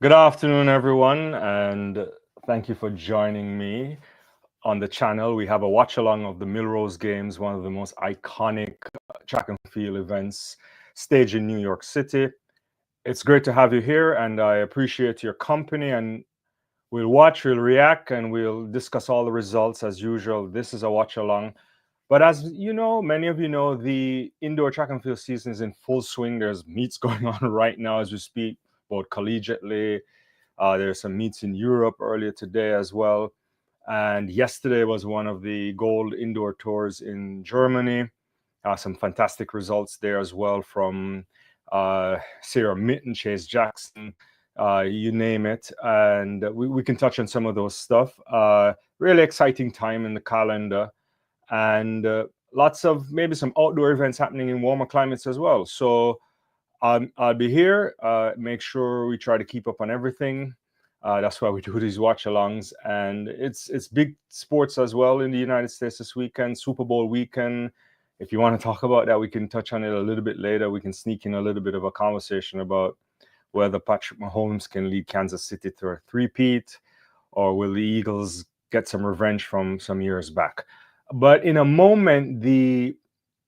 Good afternoon, everyone, and thank you for joining me on the channel. We have a watch along of the Millrose Games, one of the most iconic track and field events staged in New York City. It's great to have you here, and I appreciate your company. And we'll watch, we'll react, and we'll discuss all the results as usual. This is a watch along. But as you know, many of you know, the indoor track and field season is in full swing. There's meets going on right now as we speak, both collegiately. There's some meets in Europe earlier today as well. And yesterday was one of the gold indoor tours in Germany. Some fantastic results there as well from Sarah Mitten, Chase Jackson, you name it. And we can touch on some of those stuff. Really exciting time in the calendar. And lots of maybe some outdoor events happening in warmer climates as well. So I'll be here. Make sure we try to keep up on everything. That's why we do these watch-alongs, and it's big sports as well in the United States this weekend, Super Bowl weekend. If you want to talk about that, we can touch on it a little bit later. We can sneak in a little bit of a conversation about whether Patrick Mahomes can lead Kansas City to a three-peat, or will the Eagles get some revenge from some years back. But in a moment, the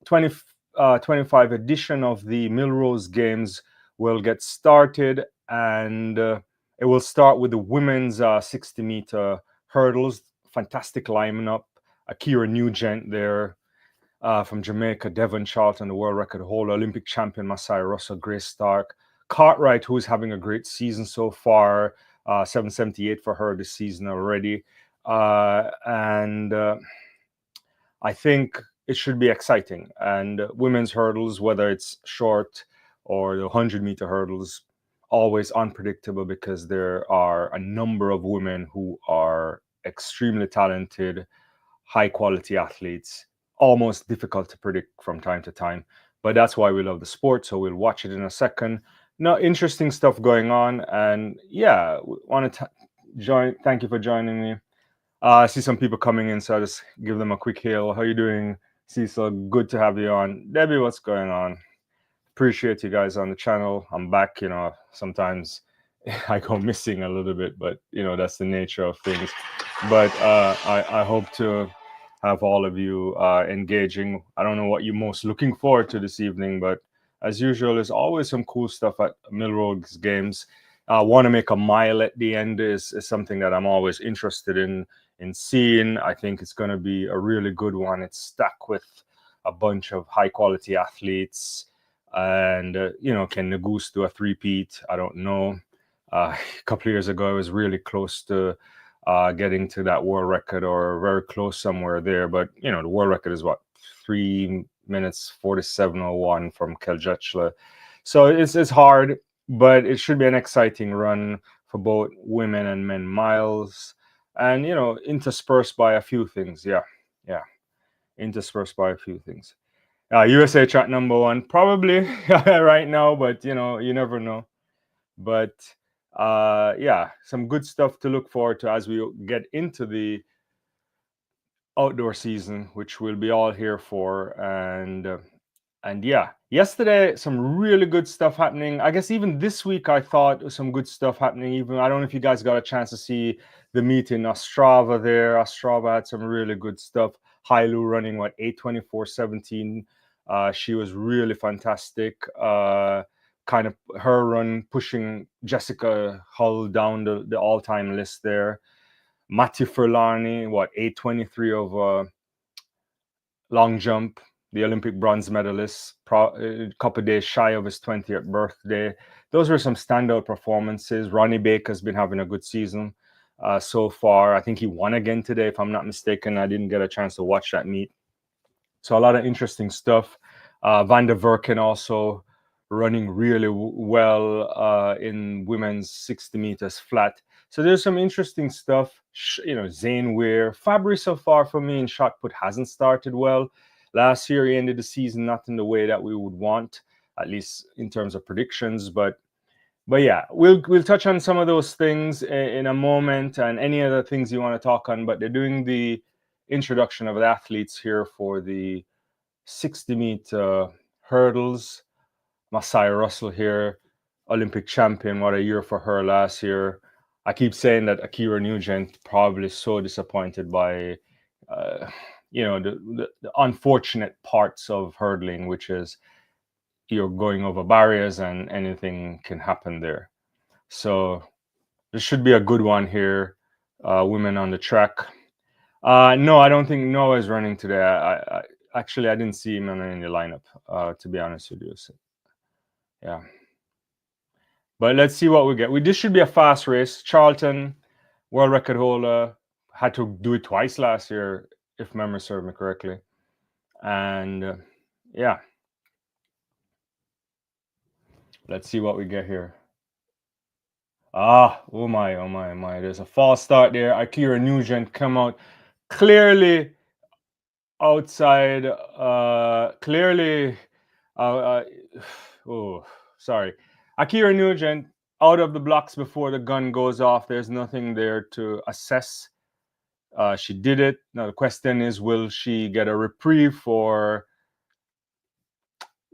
2025 edition of the Millrose Games will get started, and it will start with the women's 60-meter hurdles. Fantastic lineup. Akira Nugent there from Jamaica, Devon Charlton, the world record holder, Olympic champion Masai Russell, Grace Stark, Cartwright, who's having a great season so far, 778 for her this season already. And I think it should be exciting. And women's hurdles, whether it's short or the 100-meter hurdles, always unpredictable because there are a number of women who are extremely talented, high-quality athletes, almost difficult to predict from time to time. But that's why we love the sport, so we'll watch it in a second. No, interesting stuff going on. And yeah, want to join. Thank you for joining me. I see some people coming in, so I'll just give them a quick hail. How you doing, Cecil? Good to have you on. Debbie, what's going on? Appreciate you guys on the channel. I'm back. Sometimes I go missing a little bit, but that's the nature of things. But I hope to have all of you engaging. I don't know what you're most looking forward to this evening, but as usual, there's always some cool stuff at Millrose Games. Want to make a mile at the end is something that I'm always interested in seeing. I think it's going to be a really good one. It's stacked with a bunch of high quality athletes. And, can Nagoose do a three-peat? I don't know. A couple of years ago, I was really close to getting to that world record or very close somewhere there. But, the world record is what, 3 minutes 47:01 from Keljechla. So it's hard, but it should be an exciting run for both women and men miles. And, interspersed by a few things. Yeah. Interspersed by a few things. USA track number one, probably right now, but you never know. But yeah, some good stuff to look forward to as we get into the outdoor season, which we'll be all here for. And yeah, yesterday some really good stuff happening. I guess even this week I thought some good stuff happening. Even I don't know if you guys got a chance to see the meet in Ostrava there. Ostrava had some really good stuff. Hailu running 8:24:17. She was really fantastic. Kind of her run pushing Jessica Hull down the all-time list there. Matti Furlani, 8:23 of long jump, the Olympic bronze medalist, a couple of days shy of his 20th birthday. Those were some standout performances. Ronnie Baker's been having a good season so far. I think he won again today, if I'm not mistaken. I didn't get a chance to watch that meet. So a lot of interesting stuff. Van der Verken also running really well in women's 60 meters flat. So there's some interesting stuff. Zane Weir. Fabry so far for me in shot put hasn't started well. Last year he ended the season not in the way that we would want, at least in terms of predictions. But yeah, we'll touch on some of those things in a moment, and any other things you want to talk on. But they're doing the introduction of the athletes here for the 60-meter hurdles. Masai Russell here, Olympic champion. What a year for her last year. I keep saying that Akira Nugent probably so disappointed by, the unfortunate parts of hurdling, which is you're going over barriers and anything can happen there. So this should be a good one here. Women on the track. No, I don't think Noah is running today. I actually I didn't see him in the lineup. To be honest with you, so, yeah. But let's see what we get. This should be a fast race. Charlton, world record holder, had to do it twice last year, if memory serves me correctly. And yeah, let's see what we get here. Oh my, oh my, oh my. There's a false start there. Akira Nugent come out clearly outside, clearly, oh, sorry. Akira Nugent out of the blocks before the gun goes off. There's nothing there to assess. She did it. Now the question is, will she get a reprieve for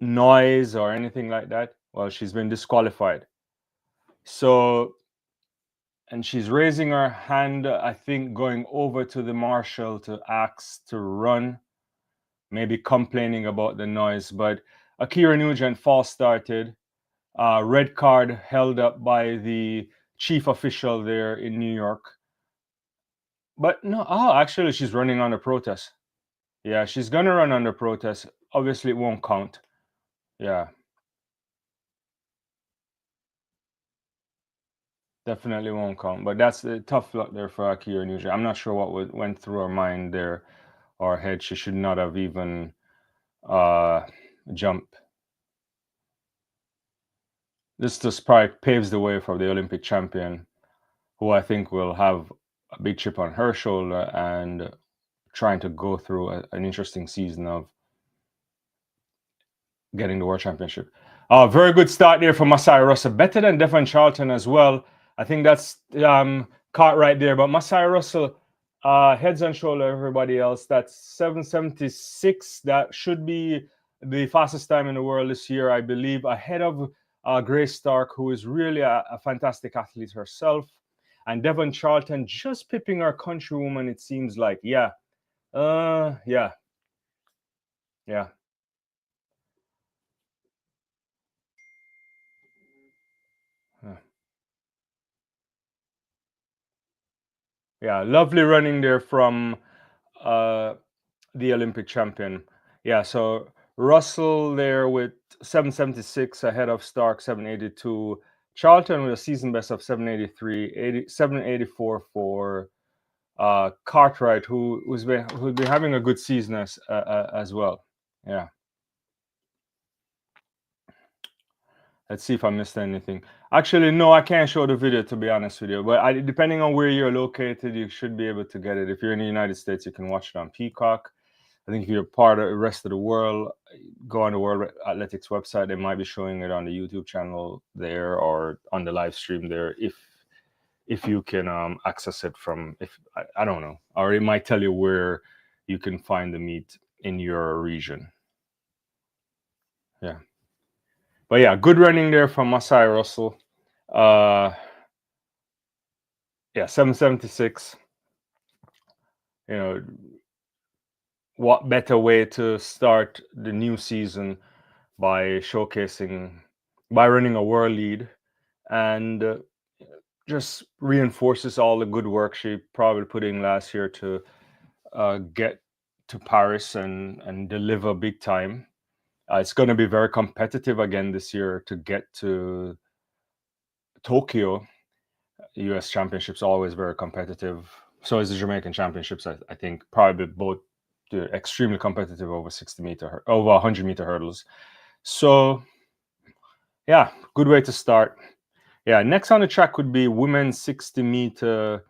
noise or anything like that? Well, she's been disqualified. So, and she's raising her hand, I think, going over to the marshal to ask to run, maybe complaining about the noise. But Akira Nugent false started. Red card held up by the chief official there in New York. But no, actually, she's running under protest. Yeah, she's gonna run under protest. Obviously, it won't count. Yeah, definitely won't count. But that's the tough luck there for Akira Nugent. I'm not sure what went through her mind there or head. She should not have even jumped. This just probably paves the way for the Olympic champion, who I think will have a big chip on her shoulder and trying to go through an interesting season of getting the world championship. Very good start there for Masai Russell, better than Devon Charlton as well. I think that's caught right there. But Masai Russell heads and shoulder everybody else. That's 7:76. That should be the fastest time in the world this year, I believe, ahead of Grace Stark, who is really a fantastic athlete herself. And Devon Charlton just pipping our countrywoman, it seems like. Yeah. Yeah. Yeah. Yeah, lovely running there from the Olympic champion. Yeah, so Russell there with 7:76 ahead of Stark 7:82. Charlton with a season best of 7:83, 7:84 for Cartwright, who's been having a good season as well. Yeah. Let's see if I missed anything. Actually, no, I can't show the video to be honest with you. But depending on where you're located, you should be able to get it. If you're in the United States, you can watch it on Peacock. I think if you're part of the rest of the world, go on the World Athletics website. They might be showing it on the YouTube channel there or on the live stream there if you can access it from I don't know, or it might tell you where you can find the meet in your region. Yeah. But yeah, good running there from Masai Russell. Yeah, 7:76. You know, what better way to start the new season by running a world lead, and just reinforces all the good work she probably put in last year to get to Paris and deliver big time. It's going to be very competitive again this year to get to Tokyo. U.S. Championships are always very competitive. So is the Jamaican Championships. I think probably both extremely competitive over 100-meter hurdles. So yeah, good way to start. Yeah, next on the track would be women's 60-meter,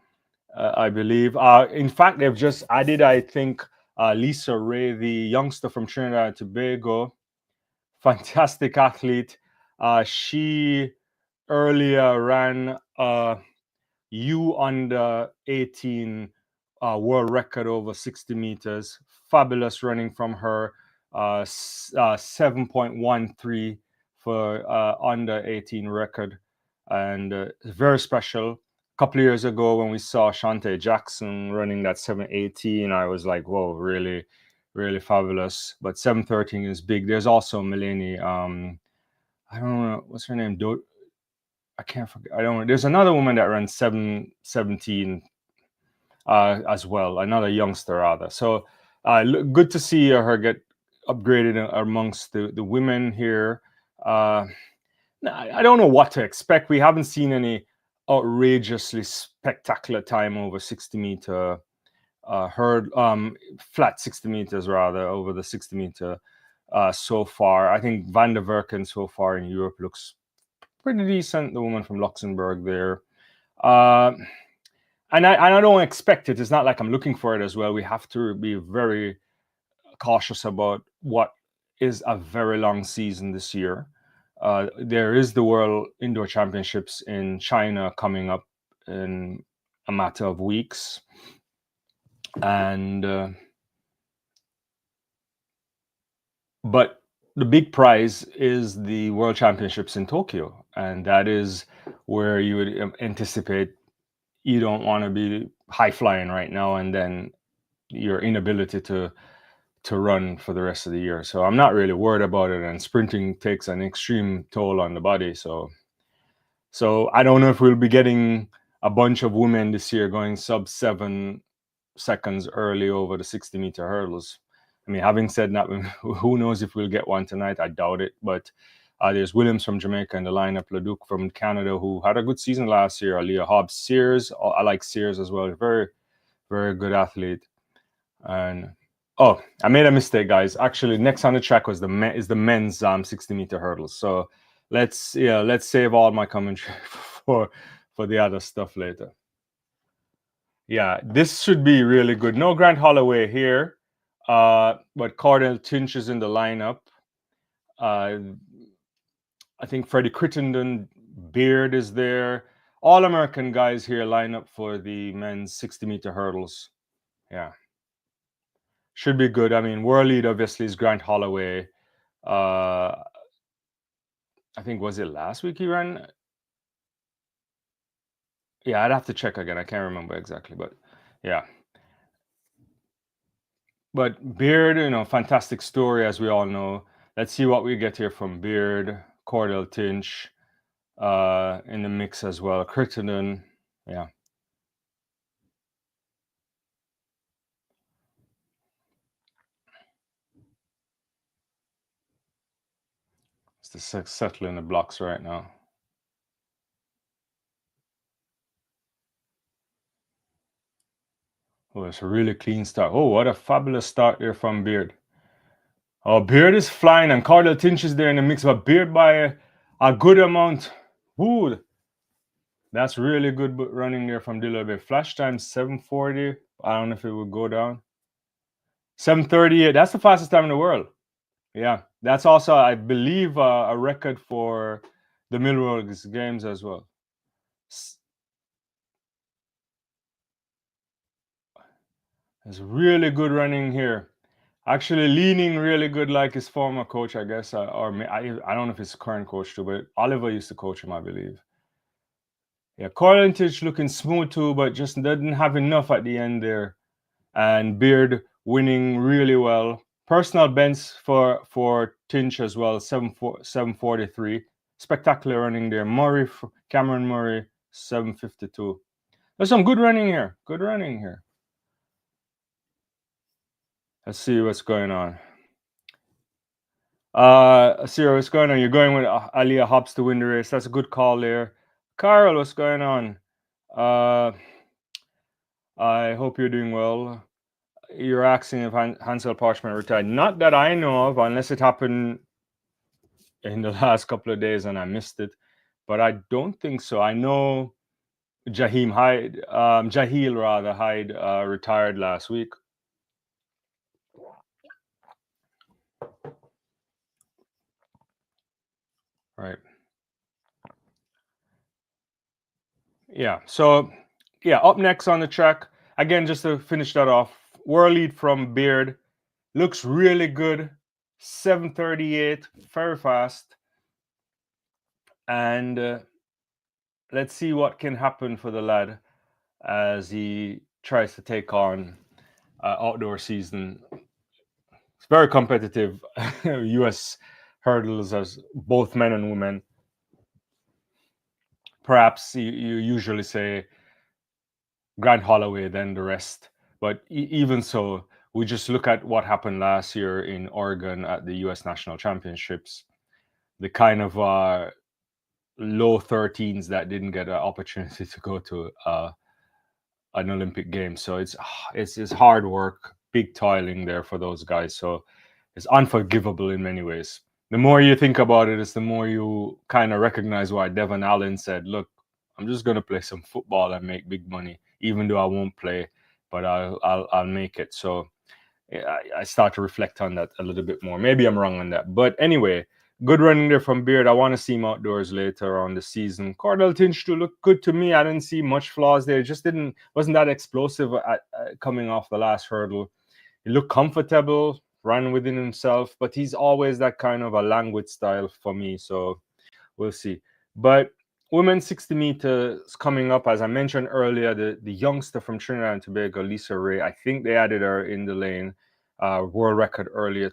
I believe. In fact, they've just added, I think, Lisa Ray, the youngster from Trinidad and Tobago, fantastic athlete. She earlier ran U under 18 world record over 60 meters. Fabulous running from her. 7.13 for under 18 record, and it's very special. A couple of years ago, when we saw Shante Jackson running that 7:18, I was like, "Whoa, really, really fabulous!" But 7:13 is big. There's also Melanie. I don't know what's her name. I can't forget. I don't. There's another woman that runs 7:17 as well. Another youngster rather. So good to see her get upgraded amongst the women here. I don't know what to expect. We haven't seen any outrageously spectacular time over 60-meter flat 60 meters rather, over the 60-meter so far. I think Van der Werken so far in Europe looks pretty decent. The woman from Luxembourg there. And I don't expect it. It's not like I'm looking for it as well. We have to be very cautious about what is a very long season this year. There is the World Indoor Championships in China coming up in a matter of weeks. And but the big prize is the World Championships in Tokyo, and that is where you would anticipate you don't want to be high flying right now, and then your inability to run for the rest of the year. So I'm not really worried about it. And sprinting takes an extreme toll on the body. So I don't know if we'll be getting a bunch of women this year going sub 7 seconds early over the 60-meter hurdles. I mean, having said that, who knows if we'll get one tonight? I doubt it. But there's Williams from Jamaica in the lineup, Leduc from Canada, who had a good season last year, Aaliyah Hobbs, Sears. I like Sears as well. Very, very good athlete. And oh, I made a mistake, guys. Actually, next on the track was the men's 60-meter hurdles. So let's save all my commentary for the other stuff later. Yeah, this should be really good. No Grant Holloway here, but Cardell Tinch is in the lineup. I think Freddie Crittenden, Beard is there. All American guys here line up for the men's 60-meter hurdles. Yeah. Should be good. I mean, world lead obviously is Grant Holloway. I think, was it last week he ran? Yeah, I'd have to check again. I can't remember exactly, but yeah. But Beard, fantastic story, as we all know. Let's see what we get here from Beard, Cordell Tinch in the mix as well. Crittenden, yeah. It's the settling the blocks right now. Oh, it's a really clean start. Oh, what a fabulous start there from Beard. Oh, Beard is flying, and Cardell Tinch is there in the mix, but Beard by a good amount. Ooh, that's really good running there from Dillaway. Flash time 7:40. I don't know if it would go down. 7:38. That's the fastest time in the world. Yeah, that's also, I believe, a record for the Millrose Games as well. It's really good running here. Actually, leaning really good like his former coach, I guess, or I don't know if it's current coach too, but Oliver used to coach him, I believe. Yeah, Corlintich looking smooth too, but just didn't have enough at the end there. And Beard winning really well. Personal best for Tinch as well, 7:43. Spectacular running there. Cameron Murray, 7:52. There's some good running here. Good running here. Let's see what's going on. See what's going on. You're going with Aaliyah Hobbs to win the race. That's a good call there. Carl, what's going on? I hope you're doing well. You're asking if Hansel Parchment retired. Not that I know of, unless it happened in the last couple of days and I missed it. But I don't think so. I know Jahil Hyde retired last week. Right. Yeah. So, yeah, up next on the track, again, just to finish that off, world lead from Beard. Looks really good. 7:38, very fast. And let's see what can happen for the lad as he tries to take on outdoor season. It's very competitive. U.S. hurdles as both men and women. Perhaps you usually say Grant Holloway, then the rest. But even so, we just look at what happened last year in Oregon at the U.S. National Championships. The kind of low 13s that didn't get an opportunity to go to an Olympic game. So it's hard work, big toiling there for those guys. So it's unforgivable in many ways. The more you think about it, is the more you kind of recognize why Devon Allen said, "Look, I'm just going to play some football and make big money, even though I won't play, but I'll make it." So I start to reflect on that a little bit more. Maybe I'm wrong on that, but anyway, good running there from Beard. I want to see him outdoors later on the season. Cordell Tinch looked good to me. I didn't see much flaws there. Just wasn't that explosive at coming off the last hurdle. He looked comfortable, ran within himself, but he's always that kind of a languid style for me. So we'll see. But women's 60 meters coming up, as I mentioned earlier, the youngster from Trinidad and Tobago, Lisa Ray, I think they added her in the lane, world record earlier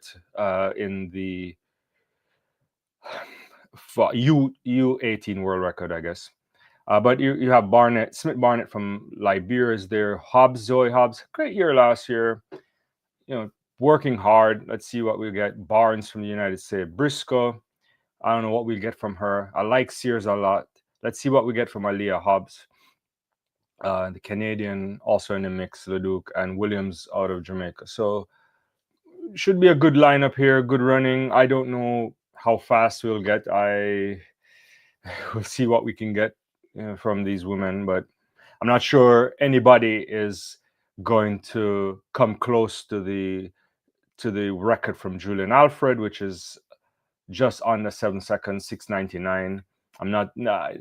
in the U18 world record, I guess. But you have Smith Barnett from Liberia is there. Zoe Hobbs, great year last year. Working hard. Let's see what we get. Barnes from the United States. Briscoe, I don't know what we'll get from her. I like Sears a lot. Let's see what we get from Aliyah Hobbs. The Canadian also in the mix, Leduc, and Williams out of Jamaica. So should be a good lineup here, good running. I don't know how fast we'll get. We'll see what we can get from these women, but I'm not sure anybody is going to come close to the record from Julian Alfred, which is just under 7 seconds, 6:99.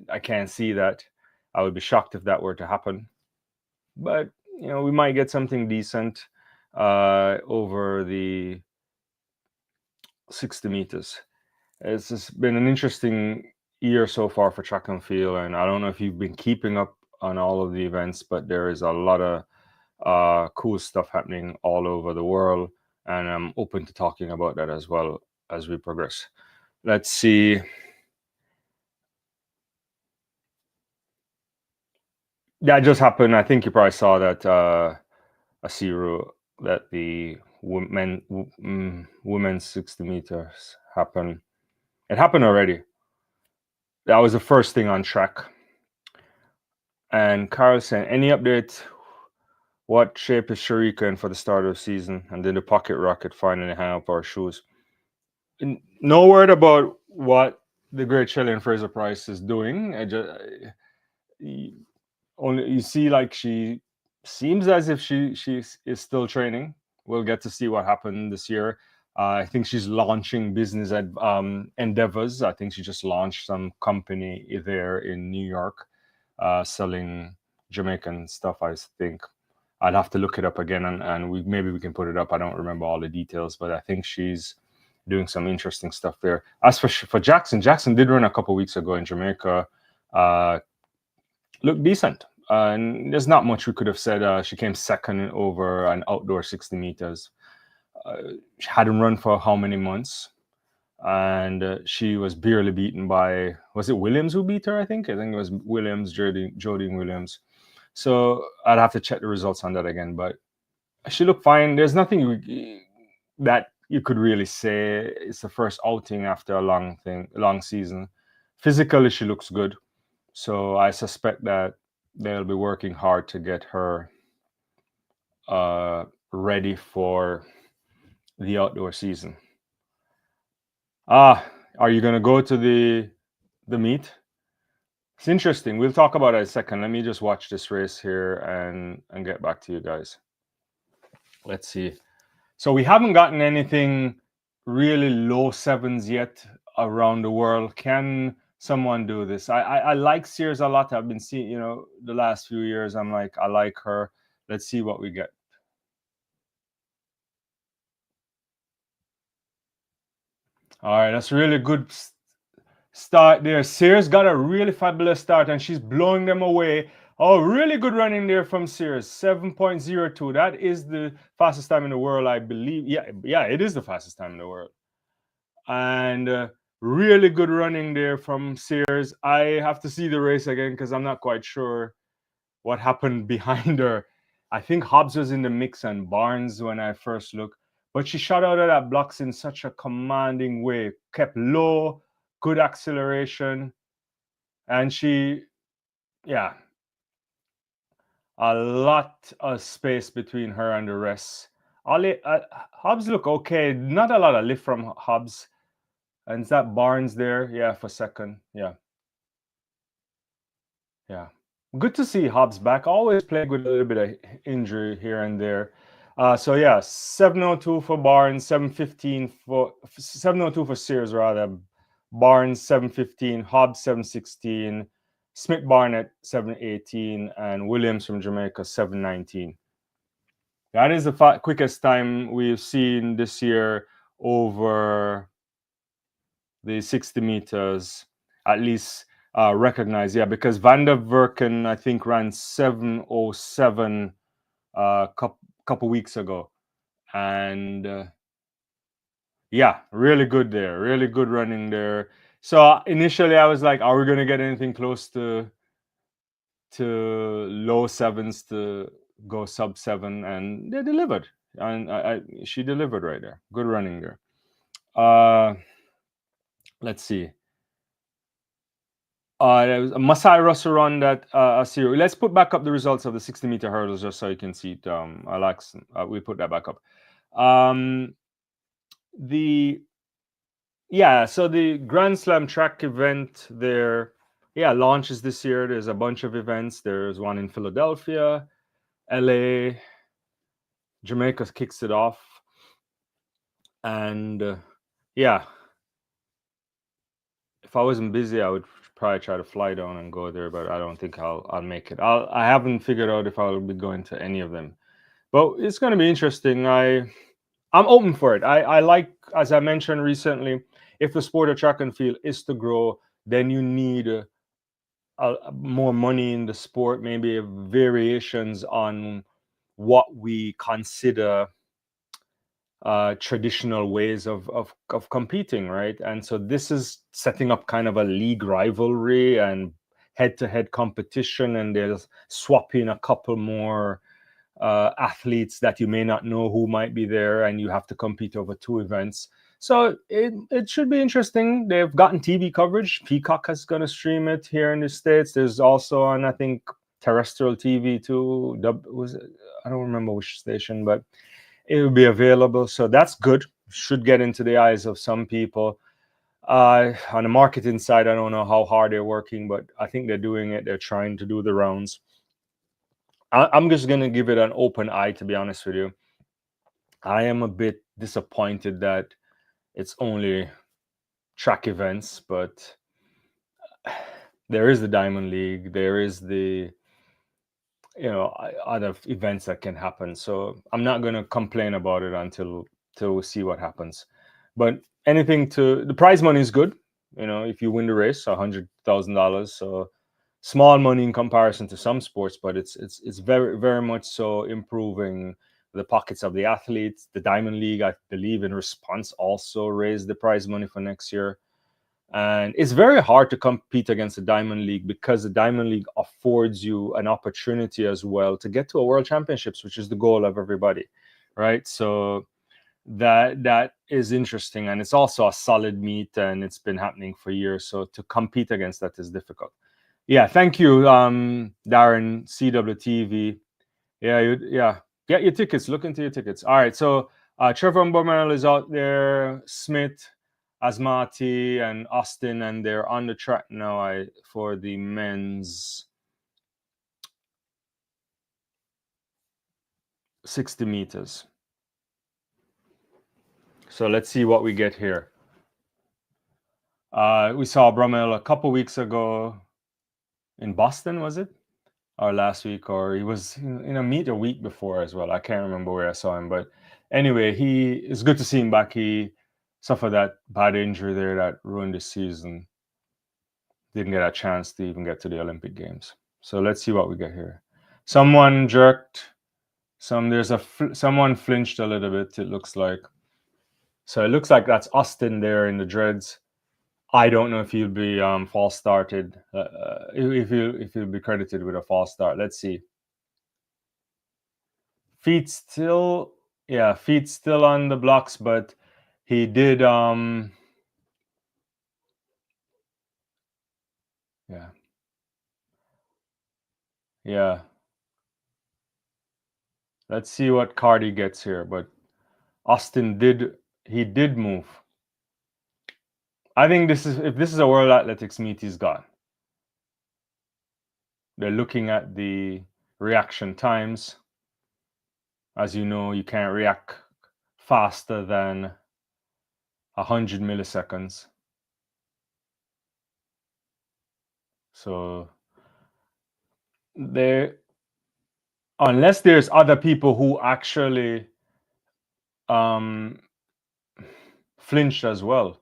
I can't see that. I would be shocked if that were to happen. But we might get something decent over the 60 meters. It's just been an interesting year so far for track and field, and I don't know if you've been keeping up on all of the events, but there is a lot of cool stuff happening all over the world, and I'm open to talking about that as well as we progress. Let's see. That just happened. I think you probably saw that Asiru, that the women's 60 meters happened. It happened already. That was the first thing on track. And Carl said, any update? What shape is Sharika in for the start of the season? And then the pocket rocket finally hang up our shoes. No word about what the great Shelley Fraser Price is doing. You see, like, she seems as if she is still training. We'll get to see what happened this year. I think she's launching business endeavors. I think she just launched some company there in New York, selling Jamaican stuff. I think I'd have to look it up again, and maybe we can put it up. I don't remember all the details, but I think she's doing some interesting stuff there. As for Jackson did run a couple weeks ago in Jamaica. Looked decent. And there's not much we could have said. She came second over an outdoor 60 meters. She hadn't run for how many months? And she was barely beaten by, was it Williams who beat her? I think it was Williams, Jody Williams. So I'd have to check the results on that again. But she looked fine. There's nothing that you could really say. It's the first outing after a long season. Physically, she looks good. So I suspect that they'll be working hard to get her ready for the outdoor season. Are you going to go to the meet? It's interesting. We'll talk about it in a second. Let me just watch this race here and get back to you guys. Let's see. So we haven't gotten anything really low sevens yet around the world. Can someone do this? I like Sears a lot. I've been seeing, the last few years. I'm like, I like her. Let's see what we get. All right, that's really good start there. Sears got a really fabulous start and she's blowing them away. Oh, really good running there from Sears. 7.02. That is the fastest time in the world, I believe. Yeah, it is the fastest time in the world. And really good running there from Sears. I have to see the race again because I'm not quite sure what happened behind her. I think Hobbs was in the mix and Barnes when I first looked, but she shot out of that blocks in such a commanding way, kept low, good acceleration, and yeah, a lot of space between her and the rest. Hobbs look okay, not a lot of lift from Hobbs, and is that Barnes there? Yeah, for second, yeah. Good to see Hobbs back. Always plague with a little bit of injury here and there. So yeah, 702 for Barnes, 702 for Sears rather. Barnes 715, Hobbs 716, Smith Barnett 718, and Williams from Jamaica 719. That is the quickest time we've seen this year over the 60 meters, at least recognized. Yeah, because Van der Verken, I think, ran 707 a couple weeks ago. And yeah, really good there. Really good running there. So initially I was like, are we going to get anything close to low sevens to go sub 7? And they delivered. And she delivered right there. Good running there. Let's see. There was a Masai Russell run that series. Let's put back up the results of the 60-meter hurdles just so you can see it. Alex, we put that back up. So the Grand Slam track event there, launches this year. There's a bunch of events. There's one in Philadelphia, LA, Jamaica kicks it off, and if I wasn't busy, I would probably try to fly down and go there, but I don't think I'll make it. I haven't figured out if I'll be going to any of them, but it's going to be interesting. I'm open for it. I like, as I mentioned recently, if the sport of track and field is to grow, then you need more money in the sport, maybe variations on what we consider traditional ways of competing, right? And so this is setting up kind of a league rivalry and head-to-head competition, and there's swapping a couple more athletes that you may not know who might be there, and you have to compete over 2 events. So it should be interesting. They've gotten TV coverage. Peacock is going to stream it here in the States. There's also on, I think, terrestrial TV too. I don't remember which station, but it will be available. So that's good. Should get into the eyes of some people. On the marketing side, I don't know how hard they're working, but I think they're doing it. They're trying to do the rounds. I'm just going to give it an open eye, to be honest with you. I am a bit disappointed that it's only track events, but there is the Diamond League. There is the other events that can happen. So I'm not going to complain about it until we see what happens. But the prize money is good. If you win the race, $100,000. So small money in comparison to some sports, but it's very, very much so improving the pockets of the athletes. The Diamond League, I believe, in response, also raised the prize money for next year. And it's very hard to compete against the Diamond League because the Diamond League affords you an opportunity as well to get to a World Championships, which is the goal of everybody, right? So that is interesting, and it's also a solid meet, and it's been happening for years. So to compete against that is difficult. Yeah, thank you, Darren, CWTV. Get your tickets. Look into your tickets. All right, so Trevor Mboumel is out there, Smith, Asmati, and Austin, and they're on the track now for the men's 60 meters. So let's see what we get here. We saw Brummel a couple weeks ago in Boston, was it? Or last week, or he was in a meet a week before as well. I can't remember where I saw him, but anyway, it's good to see him back. He suffered that bad injury there that ruined his season. didn't get a chance to even get to the Olympic Games. So let's see what we get here. Someone jerked. Someone flinched a little bit, it looks like. So it looks like that's Austin there in the dreads. I don't know if he'll be false started, if he'll be credited with a false start. Let's see. Feet still on the blocks, but he did yeah. Let's see what card he gets here, but Austin did move. I think if this is a World Athletics meet, he's gone. They're looking at the reaction times. As you know, you can't react faster than 100 milliseconds. So unless there's other people who actually flinched as well.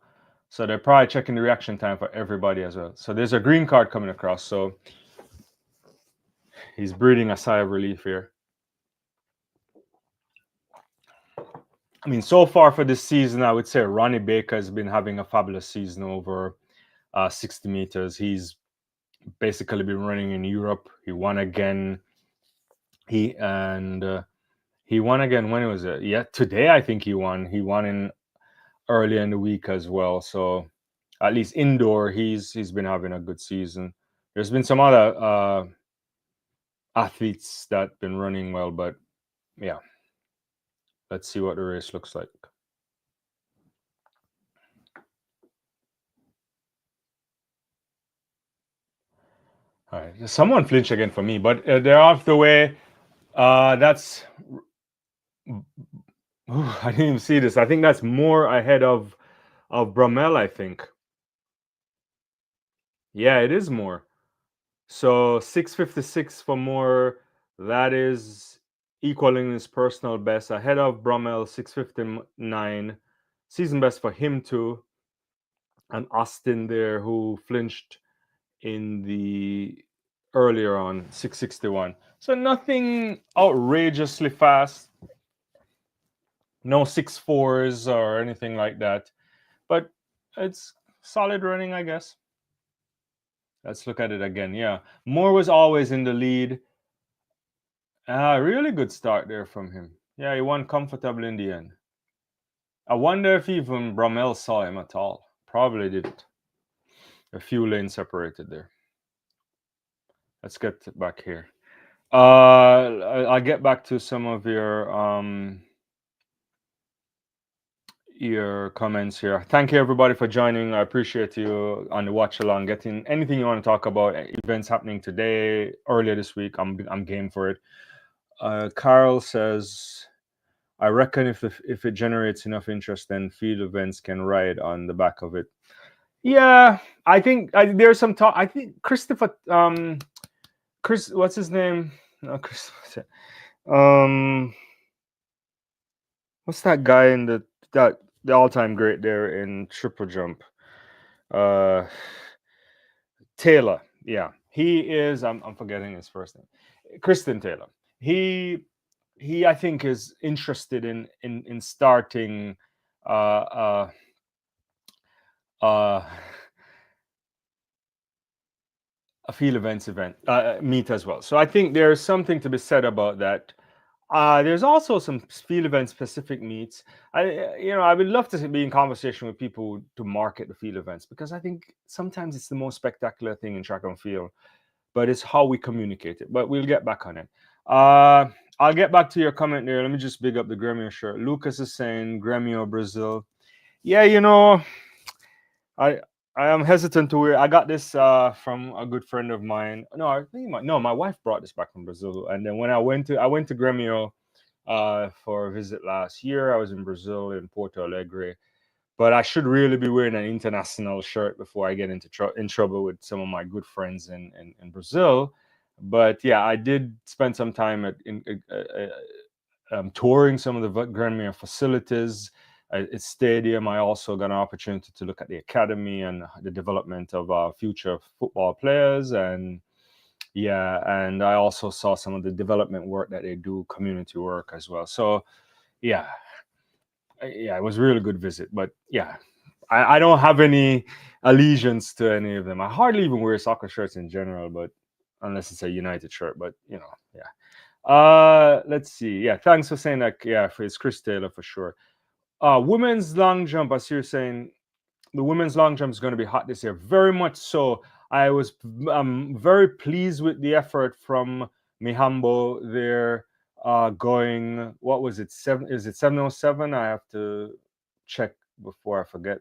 So they're probably checking the reaction time for everybody as well. So there's a green card coming across. So he's breathing a sigh of relief here. I mean, so far for this season, I would say Ronnie Baker has been having a fabulous season over 60 meters. He's basically been running in Europe. He won again. He won again. When was it? Yeah, today I think he won. He won in early in the week as well. So at least indoor, he's been having a good season. There's been some other athletes that been running well, but yeah. Let's see what the race looks like. All right, someone flinched again for me, but they're off the way. That's I didn't even see this. I think that's more ahead of Bromell, I think. Yeah, it is more. So 6:56 for Moore. That is equaling his personal best, ahead of Bromell, 6:59. Season best for him too. And Austin there, who flinched in the earlier on, 6:61. So nothing outrageously fast. No 6.4s or anything like that. But it's solid running, I guess. Let's look at it again. Yeah. Moore was always in the lead. Really good start there from him. Yeah, he won comfortably in the end. I wonder if even Bromell saw him at all. Probably didn't. A few lanes separated there. Let's get back here. I'll get back to some of your comments here. Thank you everybody for joining. I appreciate you on the watch along. Getting anything you want to talk about, events happening today, earlier this week. I'm game for it. Carl says, I reckon if it generates enough interest, then field events can ride on the back of it. Yeah, I think there's some talk. I think Christopher, Chris, what's his name? No, Chris. What's that guy in the all-time great there in triple jump? Taylor. Yeah, he is. I'm forgetting his first name. Kristen Taylor. He I think is interested in starting a field event meet as well. So I think there's something to be said about that. There's also some field event specific meets. I would love to be in conversation with people to market the field events, because I think sometimes it's the most spectacular thing in track and field, but it's how we communicate it. But we'll get back on it. I'll get back to your comment there. Let me just big up the Gremio shirt. Lucas is saying Gremio Brazil. Yeah, I am hesitant to wear. I got this from a good friend of mine. No, I think my wife brought this back from Brazil. And then when I went to Gremio for a visit last year. I was in Brazil, in Porto Alegre. But I should really be wearing an international shirt before I get in trouble with some of my good friends in Brazil. But yeah, I did spend some time touring some of the Gremio facilities. its stadium. I also got an opportunity to look at the academy and the development of future football players, and yeah, and I also saw some of the development work that they do, community work as well. So yeah, yeah, it was a really good visit. But yeah, I don't have any allegiance to any of them. I hardly even wear soccer shirts in general, but unless it's a United shirt. But yeah. Let's see. Yeah, thanks for saying that. Yeah, it's Chris Taylor for sure. Women's long jump, as you're saying, the women's long jump is going to be hot this year. Very much so. I was very pleased with the effort from Mihambo there. Going, what was it? Is it 707? I have to check before I forget.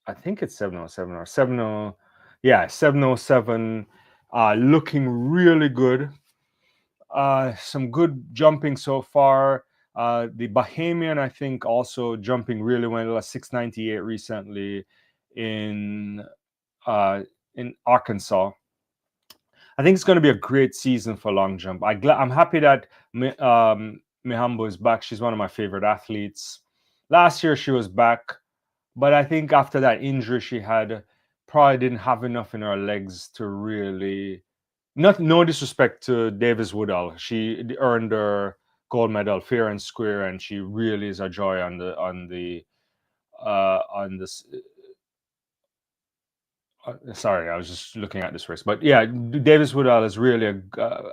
I think it's 707 or 70. Yeah, 707. Looking really good. Some good jumping so far. The Bahamian, I think, also jumping really well. 698 recently in Arkansas. I think it's going to be a great season for long jump. I'm happy that Mihambo is back. She's one of my favorite athletes. Last year she was back, but I think after that injury she had, probably didn't have enough in her legs to really. No disrespect to Davis Woodall. She earned her gold medal fair and square, and she really is a joy on this. Sorry, I was just looking at this race, but yeah, Davis Woodall is really a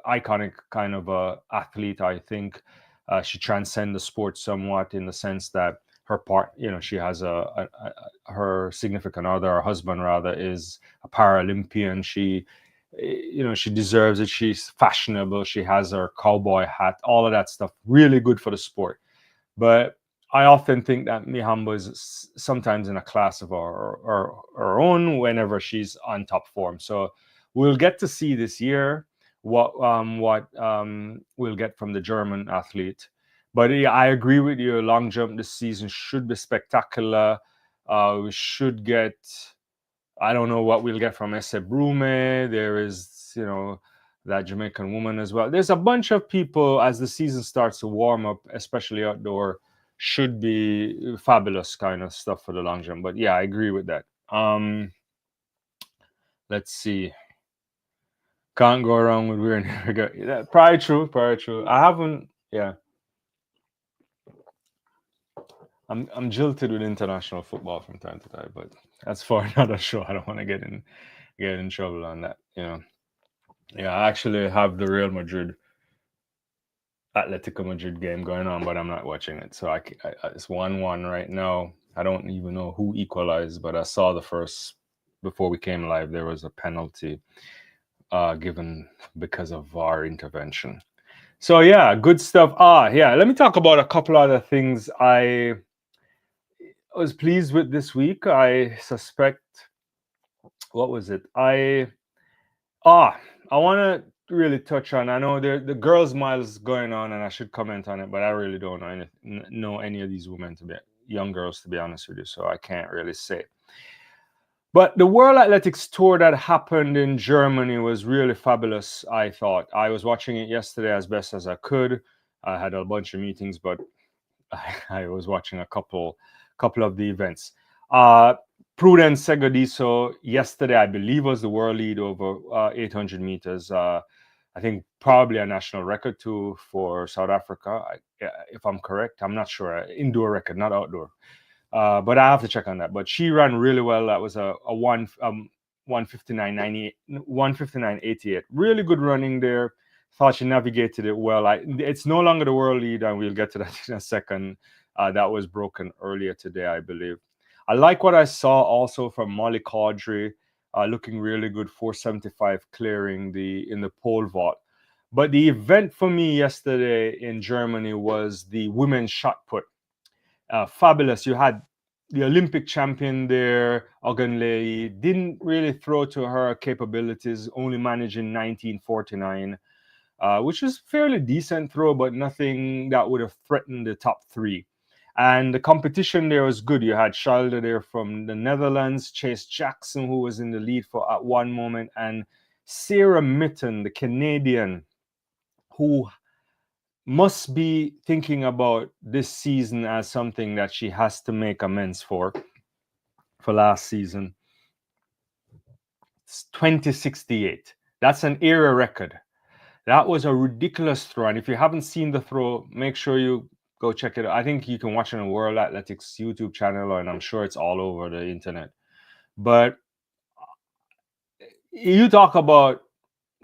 iconic kind of athlete. I think she transcends the sport somewhat in the sense that she has her significant other, her husband rather, is a Paralympian. She deserves it. She's fashionable. She has her cowboy hat, all of that stuff. Really good for the sport. But I often think that Mihambo is sometimes in a class of her own whenever she's on top form. So we'll get to see this year what we'll get from the German athlete. But yeah, I agree with you. Long jump this season should be spectacular. We should get. I don't know what we'll get from Esse Brume. There is, that Jamaican woman as well. There's a bunch of people as the season starts to warm up, especially outdoor, should be fabulous kind of stuff for the long jump. But yeah, I agree with that. Let's see. Can't go wrong with wearing yeah, probably true. I haven't, yeah. I'm jilted with international football from time to time, but that's for another show. I don't want to get in trouble on that, Yeah, I actually have the Real Madrid Atletico Madrid game going on, but I'm not watching it. So it's 1-1 right now. I don't even know who equalized, but I saw the first before we came live. There was a penalty given because of VAR intervention. So yeah, good stuff. Yeah. Let me talk about a couple other things I was pleased with this week. I suspect. What was it? I want to really touch on. I know the girls' miles going on, and I should comment on it, but I really don't know any of these women to be young girls, to be honest with you. So I can't really say. But the World Athletics Tour that happened in Germany was really fabulous. I thought I was watching it yesterday as best as I could. I had a bunch of meetings, but I was watching a couple of the events. Prudence Segediso yesterday, I believe, was the world lead over 800 meters. I think probably a national record too for South Africa, if I'm correct. I'm not sure. Indoor record, not outdoor. But I have to check on that. But she ran really well. That was a 1:59.88. Really good running there. Thought she navigated it well. It's no longer the world lead, and we'll get to that in a second. That was broken earlier today, I believe. I like what I saw also from Molly Caudry, looking really good, 475 clearing in the pole vault. But the event for me yesterday in Germany was the women's shot put. Fabulous. You had the Olympic champion there, Ogunleye, didn't really throw to her capabilities, only managing 1949, which was fairly decent throw, but nothing that would have threatened the top three. And the competition there was good. You had Schalde there from the Netherlands, Chase Jackson, who was in the lead at one moment, and Sarah Mitten, the Canadian, who must be thinking about this season as something that she has to make amends for last season. It's 2068. That's an era record. That was a ridiculous throw. And if you haven't seen the throw, make sure you go check it out. I think you can watch it on World Athletics YouTube channel, and I'm sure it's all over the internet. But you talk about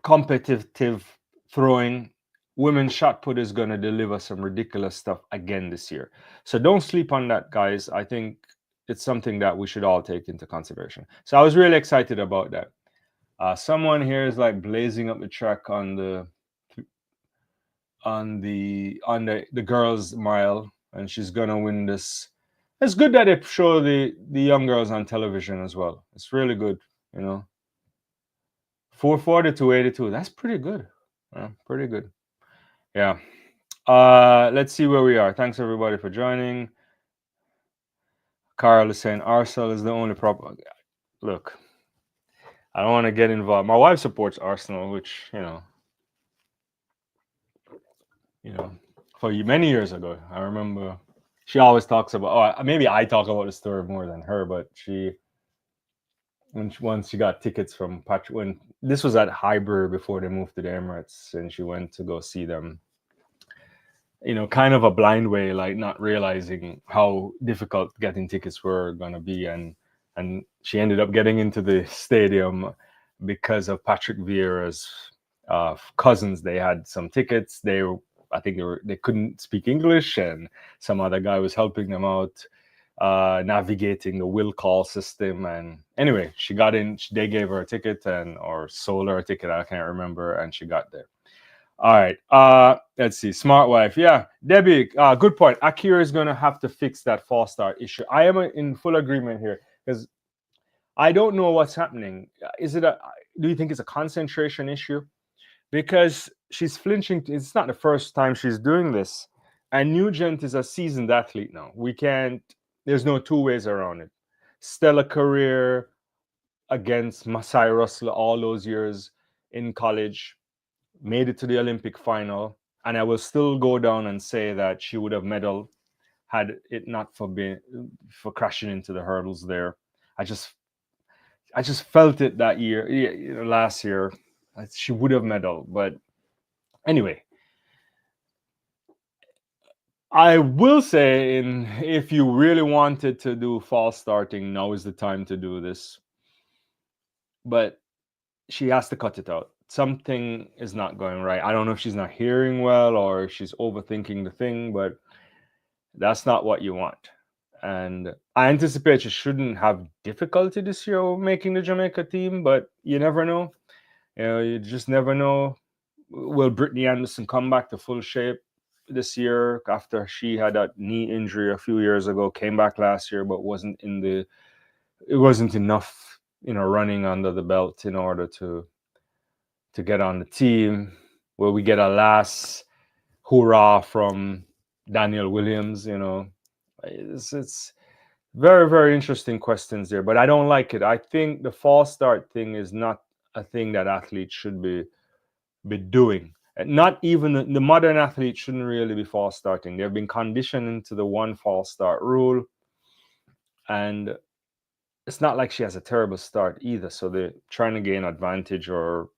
competitive throwing. Women's shot put is going to deliver some ridiculous stuff again this year. So don't sleep on that, guys. I think it's something that we should all take into consideration. So I was really excited about that. Someone here is like blazing up the track on the girls mile, and she's gonna win this. It's good that they show the young girls on television as well. It's really good, you know. 440 to 82. That's pretty good. Pretty good. Yeah. Let's see where we are. Thanks everybody for joining. Carl is saying Arsenal is the only problem. Look, I don't want to get involved. My wife supports Arsenal, which for many years ago, I remember she always talks about. Oh, maybe I talk about the story more than her, but once she got tickets from Patrick, when this was at Highbury before they moved to the Emirates, and she went to go see them. Kind of a blind way, like not realizing how difficult getting tickets were gonna be, and she ended up getting into the stadium because of Patrick Vieira's cousins. They had some tickets. I think they couldn't speak English, and some other guy was helping them out, navigating the will call system. And anyway, she got in. They gave her a ticket or sold her a ticket. I can't remember, and she got there. All right. Let's see. Smart wife. Yeah, Debbie. Good point. Akira is going to have to fix that false start issue. I am in full agreement here because I don't know what's happening. Do you think it's a concentration issue? Because she's flinching. It's not the first time she's doing this. And Nugent is a seasoned athlete now. There's no two ways around it. Stellar career against Masai Russell all those years in college. Made it to the Olympic final. And I will still go down and say that she would have medaled had it not for crashing into the hurdles there. I just felt it that year, last year. She would have medaled. But anyway, I will say, if you really wanted to do false starting, now is the time to do this. But she has to cut it out. Something is not going right. I don't know if she's not hearing well or if she's overthinking the thing, but that's not what you want. And I anticipate she shouldn't have difficulty this year making the Jamaica team, but you never know. You just never know. Will Brittany Anderson come back to full shape this year after she had that knee injury a few years ago? Came back last year, but it wasn't enough, running under the belt in order to get on the team. Will we get a last hurrah from Daniel Williams? It's very, very interesting questions there, but I don't like it. I think the false start thing is not a thing that athletes should be doing. Not even the modern athlete shouldn't really be false starting. They've been conditioned into the one false start rule, and it's not like she has a terrible start either. So they're trying to gain advantage, or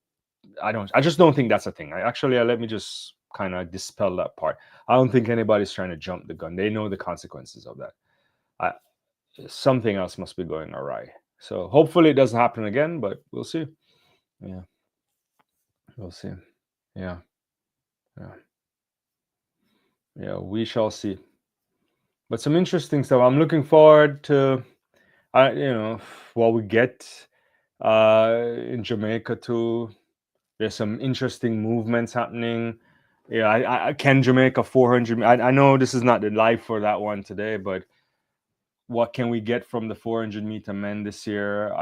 I just don't think that's a thing. Let me just kind of dispel that part. I don't think anybody's trying to jump the gun. They know the consequences of that. Something else must be going awry. So hopefully it doesn't happen again, but we'll see. Yeah. We'll see. Yeah. Yeah, we shall see. But some interesting stuff. I'm looking forward to what we get in Jamaica too. There's some interesting movements happening. Yeah, I can Jamaica 400. I know this is not the live for that one today, but what can we get from the 400-meter men this year?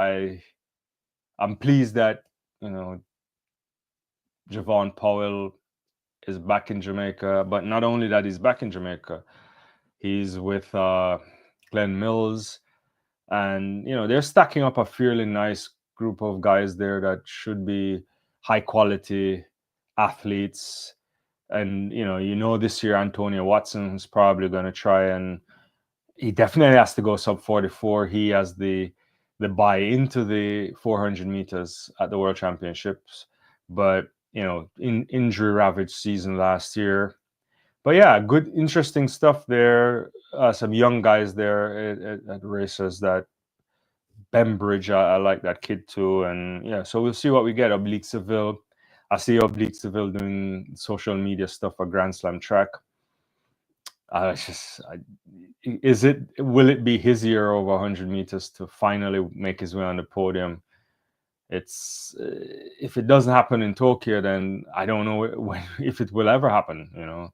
I'm pleased that Javon Powell is back in Jamaica, but not only that he's back in Jamaica, he's with Glenn Mills, and they're stacking up a fairly nice group of guys there that should be high quality athletes. And this year Antonio Watson is probably going to try, and he definitely has to go sub 44. He has the buy into the 400 meters at the World Championships, but in injury ravaged season last year. But yeah, good, interesting stuff there. Some young guys there at races. That Bembridge, I like that kid too, and yeah, so we'll see what we get. Oblique Seville, I see Oblique Seville doing social media stuff for Grand Slam track. Will it be his year over 100 meters to finally make his way on the podium? It's if it doesn't happen in Tokyo, then I don't know if it will ever happen.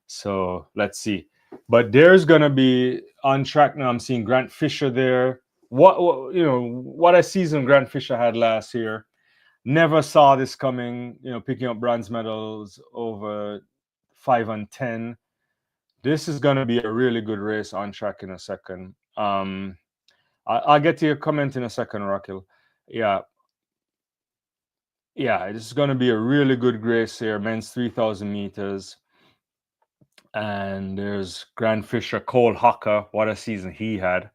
So let's see. But there's gonna be on track now. I'm seeing Grant Fisher there. What a season Grant Fisher had last year. Never saw this coming. Picking up bronze medals over 5 and 10. This is gonna be a really good race on track in a second. I'll get to your comment in a second, Raquel. Yeah, this is gonna be a really good race here. Men's 3,000 meters. And there's Grant Fisher, Cole Hocker. What a season he had.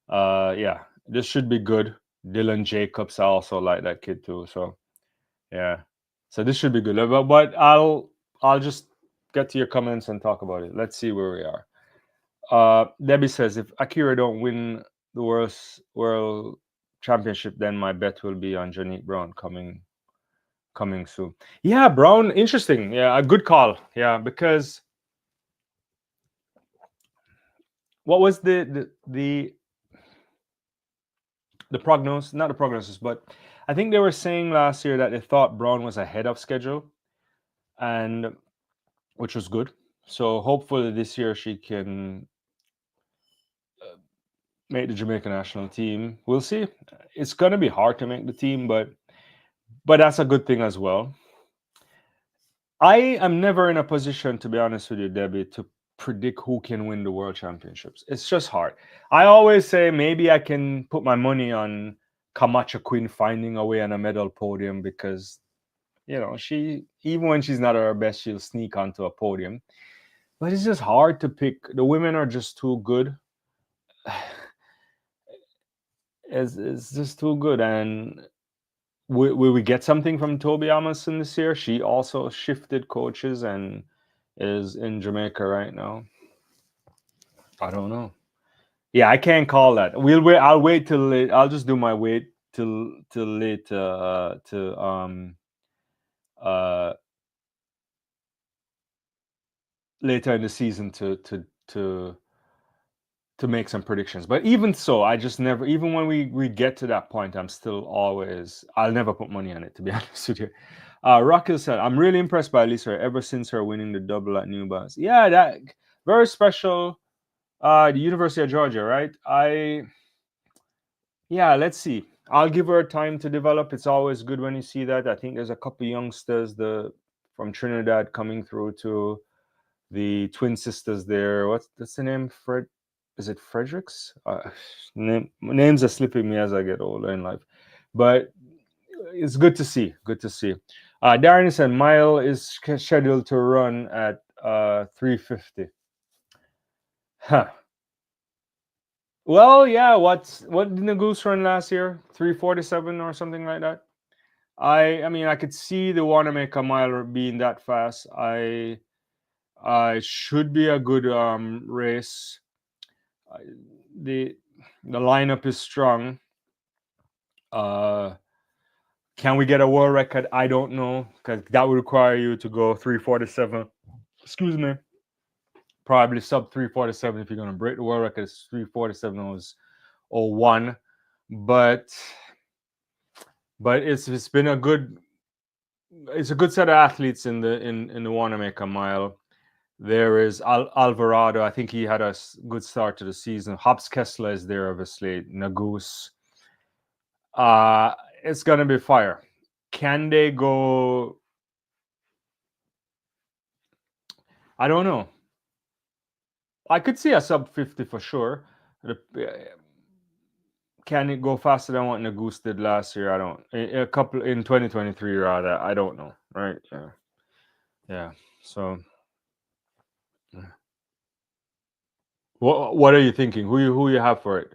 Yeah, this should be good. Dylan Jacobs, I also like that kid too. So yeah, so this should be good. But I'll just get to your comments and talk about it. Let's see where we are. Debbie says, if Akira don't win the world championship, then my bet will be on Janique Brown coming soon. Yeah, Brown, interesting. Yeah, a good call. Yeah, because what was the prognosis? Not the prognosis, but I think they were saying last year that they thought Brown was ahead of schedule, and which was good. So hopefully this year she can make the Jamaican national team. We'll see. It's gonna be hard to make the team, but that's a good thing as well. I am never in a position, to be honest with you, Debbie, to predict who can win the world championships. It's just hard. I always say maybe I can put my money on Camacho Quinn finding a way on a medal podium because she, even when she's not at her best, she'll sneak onto a podium. But it's just hard to pick. The women are just too good. It's just too good. And will we get something from Toby Amundsen this year? She also shifted coaches and is in Jamaica right now. I don't know. Yeah, I can't call that. We'll wait. I'll wait till late. I'll just do my wait till late later in the season to make some predictions. But even so, I just never. Even when we get to that point, I'll never put money on it, to be honest with you. Raquel said, "I'm really impressed by Lisa ever since her winning the double at New Balance. Yeah, that very special. The University of Georgia, right? Let's see. I'll give her time to develop. It's always good when you see that. I think there's a couple youngsters from Trinidad coming through to the twin sisters there. What's the name? Is it Fredericks? Names are slipping me as I get older in life, but it's good to see. Good to see. Darren said Mile is scheduled to run at 3:50. Huh. Well, yeah. What did the Goose run last year? 3:47 or something like that. I mean, I could see the Wanamaker Mile being that fast. I should be a good race. The lineup is strong. Can we get a world record? I don't know, because that would require you to go 3:47. Excuse me. Probably sub 3:47 if you're gonna break the world record. It's 3:47.01. But it's been a good set of athletes in the Wanamaker Mile. There is Alvarado. I think he had a good start to the season. Hobbs Kessler is there, obviously. Nagoose. It's gonna be fire. Can they go? I don't know. I could see a sub 50 for sure. Can it go faster than what Nagoose did last year? I don't. A couple in 2023 rather. I don't know. Right? Yeah. Yeah. So, what are you thinking? Who you have for it?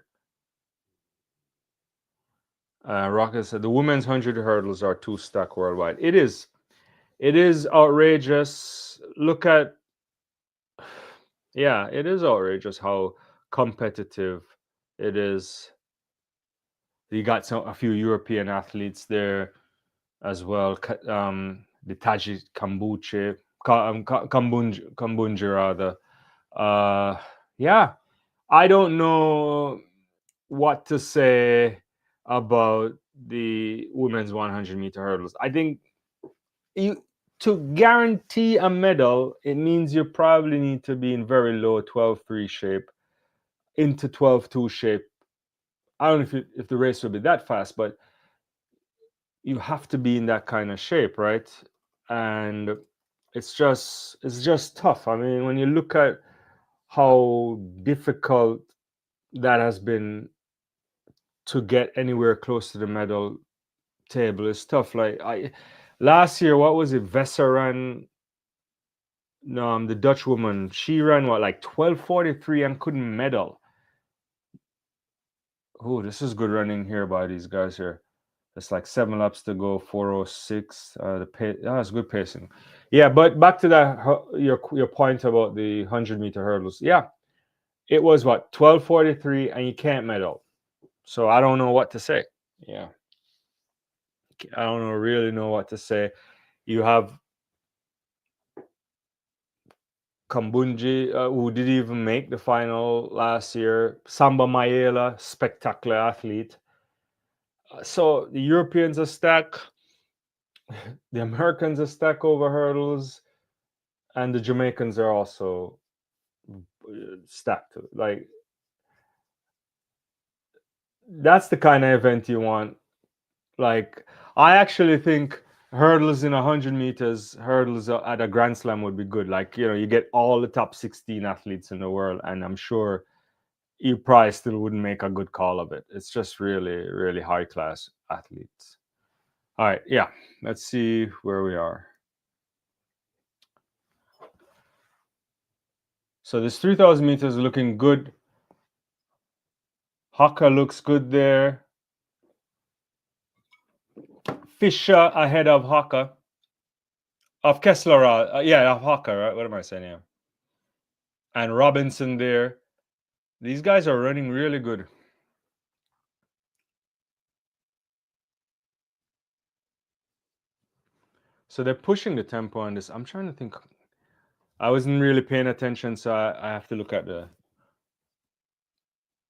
Rocket said the women's 100 hurdles are too stuck worldwide. It is outrageous. Look at, yeah, it is outrageous how competitive it is. You got a few European athletes there as well. The Taji Kambuche, Kambunji rather. Uh, yeah, I don't know what to say about the women's 100-meter hurdles. I think you to guarantee a medal, it means you probably need to be in very low 12-3 shape into 12-2 shape. I don't know if the race will be that fast, but you have to be in that kind of shape, right? And it's just tough. I mean, when you look at how difficult that has been to get anywhere close to the medal table, it's tough. Like I last year, what was it? Vessa ran, the Dutch woman. She ran what, like 12:43 and couldn't medal. Oh, this is good running here by these guys here. It's like 7 laps to go, 4:06. The pace, it's good pacing. Yeah, but back to that, your point about the 100-meter hurdles. Yeah, it was what, 12:43, and you can't medal. So I don't know what to say. Yeah, I don't really know what to say. You have Kambunji, who didn't even make the final last year. Samba Mayela, spectacular athlete. So the Europeans are stacked, the Americans are stacked over hurdles, and the Jamaicans are also stacked. Like, that's the kind of event you want. Like, I actually think hurdles in 100 meters, hurdles at a Grand Slam would be good. Like, you get all the top 16 athletes in the world, and I'm sure you probably still wouldn't make a good call of it. It's just really, really high class athletes. All right, yeah, let's see where we are. So this 3,000 meters looking good. Haka looks good there. Fischer ahead of Haka. Of Kessler, yeah, of Haka, right? What am I saying here? And Robinson there. These guys are running really good. So they're pushing the tempo on this. I'm trying to think. I wasn't really paying attention, so I have to look at the.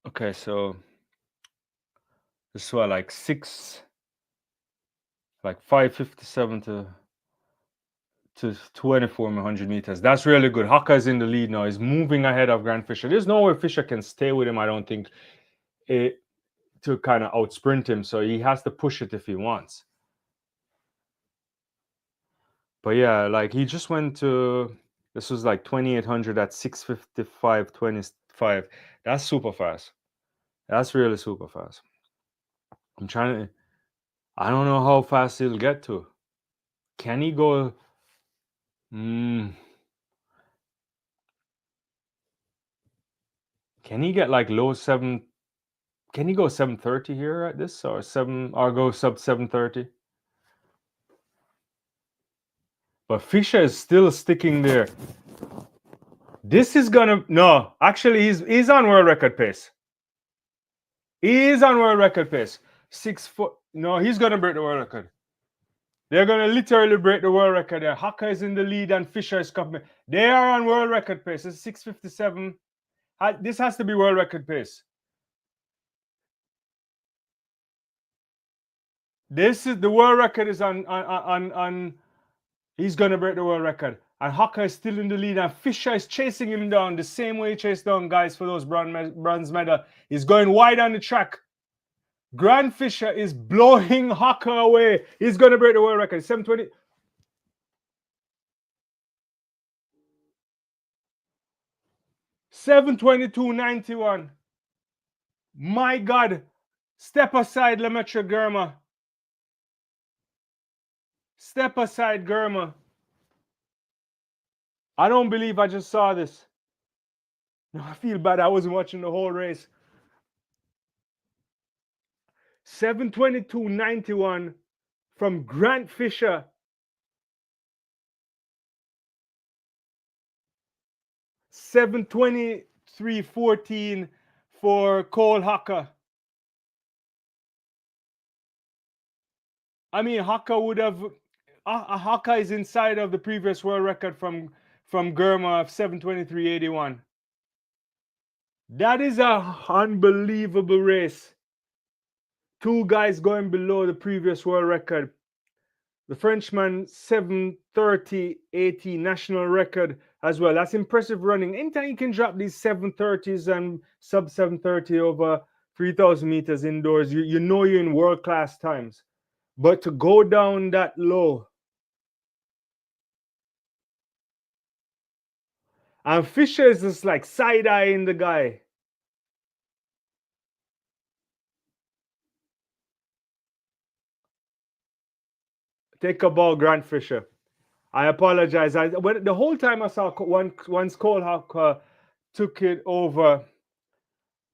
Okay, so this was like 5:57 to 24 100 meters. That's really good. Haka is in the lead now. He's moving ahead of Grant Fisher. There's no way Fisher can stay with him, I don't think, to kind of outsprint him. So he has to push it if he wants. But yeah, like he just went to, this was like 2,800 at 6:55:25. That's super fast. That's really super fast. I'm trying to, I don't know how fast he'll get to. Can he go? Can he get like low seven? Can he go 7:30 here at this, or go sub 7:30? But Fisher is still sticking there. This is gonna, no. Actually, he's on world record pace. He is on world record pace. 6 foot. No, he's gonna break the world record. They're gonna literally break the world record there. Haka is in the lead and Fisher is coming. They are on world record pace. It's 6:57. This has to be world record pace. This is the world record is on. He's gonna break the world record. And Haka is still in the lead, and Fisher is chasing him down the same way he chased down guys for those bronze medal. He's going wide on the track. Grant Fisher is blowing Haka away. He's gonna break the world record. 7:20. 7:22:91. My God. Step aside, Lemaitre Germa. Step aside, Germa. I don't believe I just saw this. No, I feel bad. I wasn't watching the whole race. 7:22.91 from Grant Fisher. 7:23.14 for Cole Haka. I mean, Haka would have. Haka is inside of the previous world record from Germa of 7:23.81. That is a unbelievable race. Two guys going below the previous world record. The Frenchman 7:30.80 national record as well. That's impressive running. Anytime you can drop these 7:30s and sub 7:30 over 3,000 meters indoors, you know you're in world class times. But to go down that low, and Fisher is just like side eyeing the guy. Take a ball, Grant Fisher. I apologize. The whole time I saw once Cole Hawk took it over,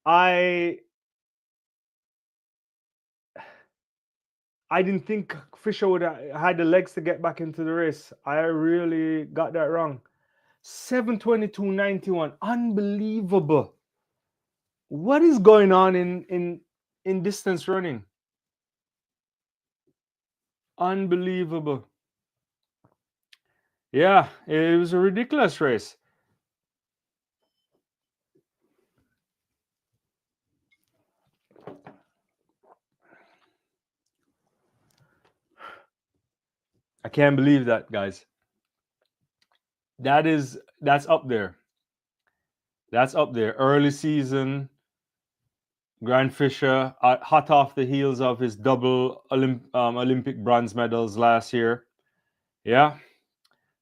I didn't think Fisher would have had the legs to get back into the race. I really got that wrong. 7:22.91, unbelievable. What is going on in distance running? Unbelievable. Yeah, it was a ridiculous race. I can't believe that, guys. That's up there. That's up there. Early season, Grant Fisher, hot off the heels of his double Olympic bronze medals last year. Yeah.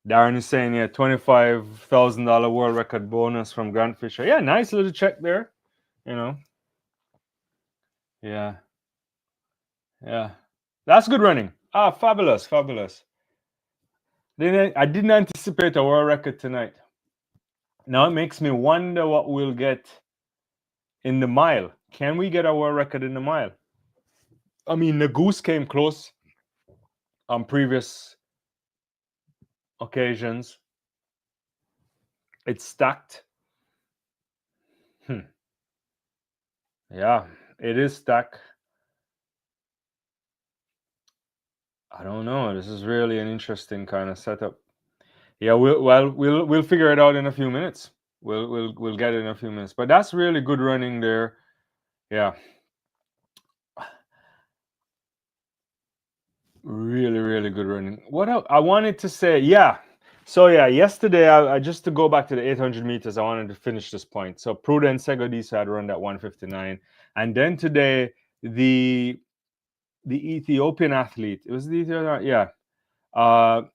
Darren is saying, yeah, $25,000 world record bonus from Grant Fisher. Yeah, nice little check there. You know. Yeah. Yeah. That's good running. Ah, fabulous, fabulous. I didn't anticipate a world record tonight. Now it makes me wonder what we'll get in the mile. Can we get a world record in the mile? I mean, the Goose came close on previous occasions. It's stacked. Yeah, it is stacked. I don't know. This is really an interesting kind of setup. Yeah, we'll figure it out in a few minutes. We'll get it in a few minutes. But that's really good running there. Yeah. Really, really good running. What else? I wanted to say, yeah. So yeah, yesterday I just to go back to the 800 meters, I wanted to finish this point. So Prudence Segedisa had run that 1:59, and then today the Ethiopian athlete, it was the Ethiopian, yeah. Duguma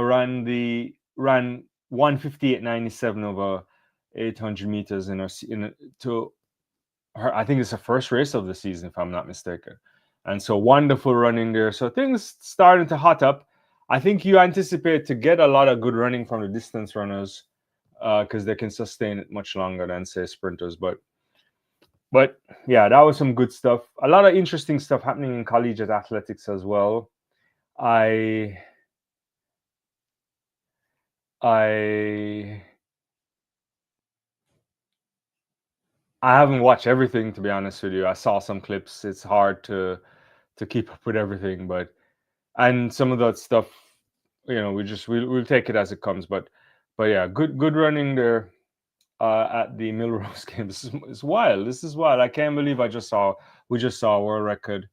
ran 1:58.97 over 800 meters to her. I think it's the first race of the season, if I'm not mistaken. And so wonderful running there. So things starting to hot up. I think you anticipate to get a lot of good running from the distance runners because they can sustain it much longer than say sprinters. But yeah, that was some good stuff. A lot of interesting stuff happening in collegiate athletics as well. I haven't watched everything, to be honest with you. I saw some clips. It's hard to keep up with everything, and some of that stuff, we'll take it as it comes. But yeah, good running there at the Millrose Games. It's wild. This is wild. I can't believe we just saw a world record.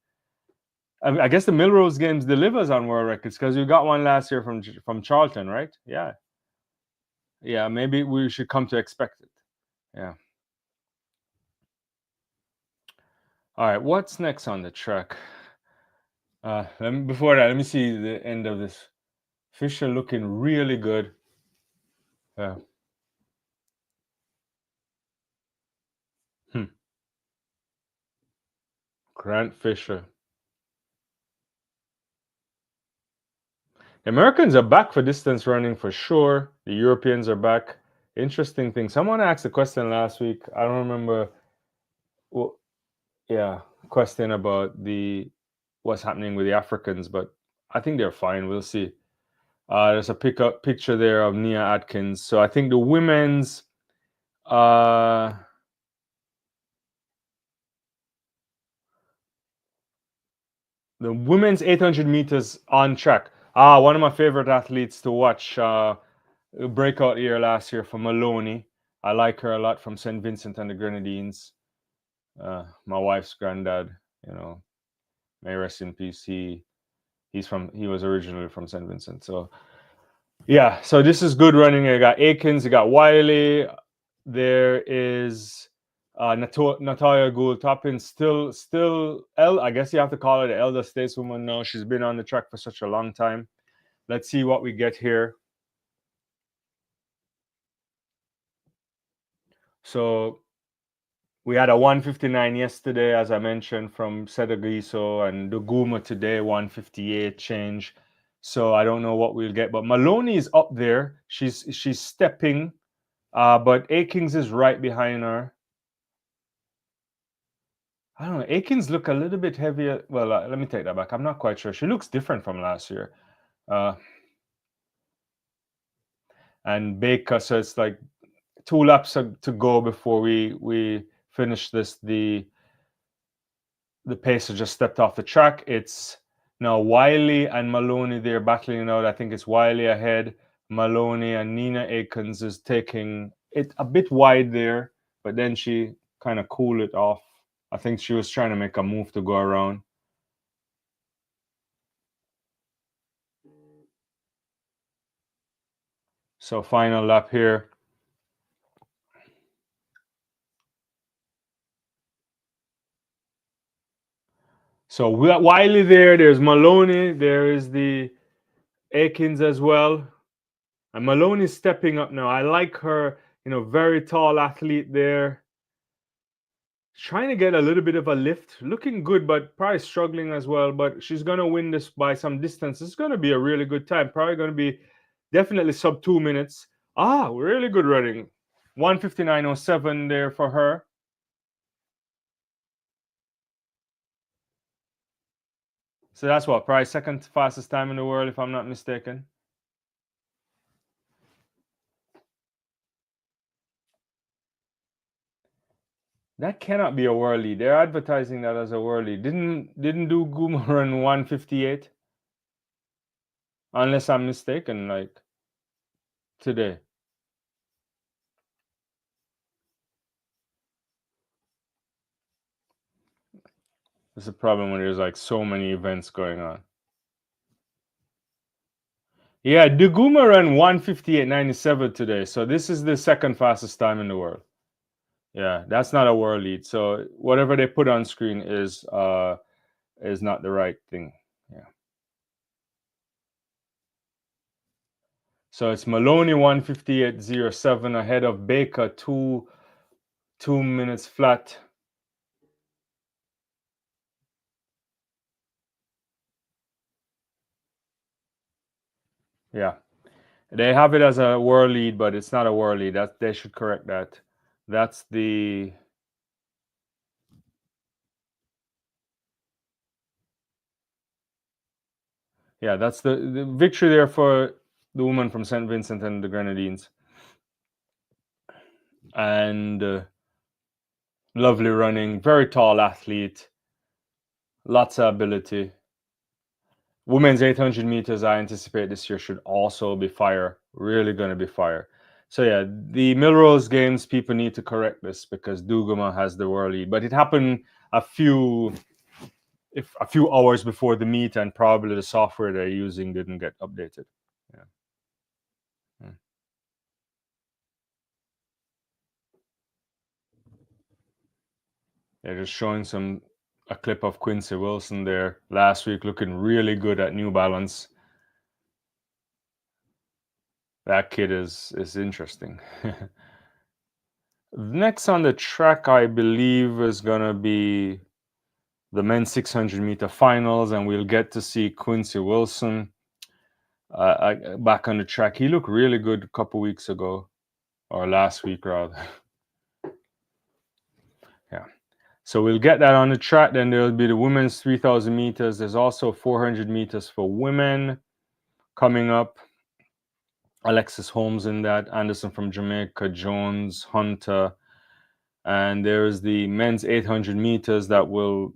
I guess the Millrose Games delivers on world records because you got one last year from Charlton, right? Yeah. Yeah, maybe we should come to expect it. Yeah. All right, what's next on the track? Before that, let me see the end of this. Fisher looking really good. Yeah. Grant Fisher. Americans are back for distance running for sure. The Europeans are back. Interesting thing. Someone asked a question last week. I don't remember. Well, yeah, question about the what's happening with the Africans, but I think they're fine. We'll see. There's a picture there of Nia Atkins. So I think the women's the women's 800 meters on track. One of my favorite athletes to watch. Breakout year last year for Maloney. I like her a lot from St. Vincent and the Grenadines. My wife's granddad, may rest in peace. He was originally from St. Vincent. So yeah, so this is good running. You got Akins, you got Wiley. There is Natalia Gould Toppin, still I guess you have to call her the elder stateswoman now. She's been on the track for such a long time. Let's see what we get here. So we had a 159 yesterday, as I mentioned, from Sedagiso, and Duguma today, 158 change. So I don't know what we'll get, but Maloney is up there. She's stepping, but Akins is right behind her. I don't know. Akins look a little bit heavier. Well, let me take that back. I'm not quite sure. She looks different from last year. And Baker, so it's like 2 laps to go before we finish this. The pacer just stepped off the track. It's now Wiley and Maloney. They're battling it out. I think it's Wiley ahead. Maloney and Nina Akins is taking it a bit wide there, but then she kind of cooled it off. I think she was trying to make a move to go around. So final lap here. So we got Wiley there. There's Maloney. There is the Akins as well. And Maloney's stepping up now. I like her, very tall athlete there. Trying to get a little bit of a lift. Looking good, but probably struggling as well. But she's going to win this by some distance. It's going to be a really good time. Probably going to be definitely sub 2 minutes. Really good running. 159.07 there for her. So that's what, probably second fastest time in the world, if I'm not mistaken. That cannot be a world lead. They're advertising that as a world lead. Didn't Duguma run 158? Unless I'm mistaken, like today. It's a problem when there's like so many events going on. Yeah, Duguma ran 158.97 today. So this is the second fastest time in the world. Yeah, that's not a world lead. So whatever they put on screen is not the right thing. Yeah. So it's Maloney 158.07 ahead of Baker 2 minutes flat. Yeah. They have it as a world lead, but it's not a world lead. They should correct that. That's the that's the victory there for the woman from St. Vincent and the Grenadines. And lovely running, very tall athlete, lots of ability. Women's 800 meters, I anticipate this year should also be fire. Really going to be fire. So yeah, the Millrose Games people need to correct this because Duguma has the world lead, but it happened a few hours before the meet, and probably the software they're using didn't get updated. Yeah. They're just showing a clip of Quincy Wilson there last week, looking really good at New Balance. That kid is interesting. Next on the track, I believe, is gonna be the men's 600 meter finals, and we'll get to see Quincy Wilson. back on the track. He looked really good a couple weeks ago, or last week rather. Yeah. So we'll get that on the track. Then there'll be the women's 3,000 meters. There's also 400 meters for women coming up. Alexis Holmes in that, Anderson from Jamaica, Jones, Hunter, and there's the men's 800 meters that will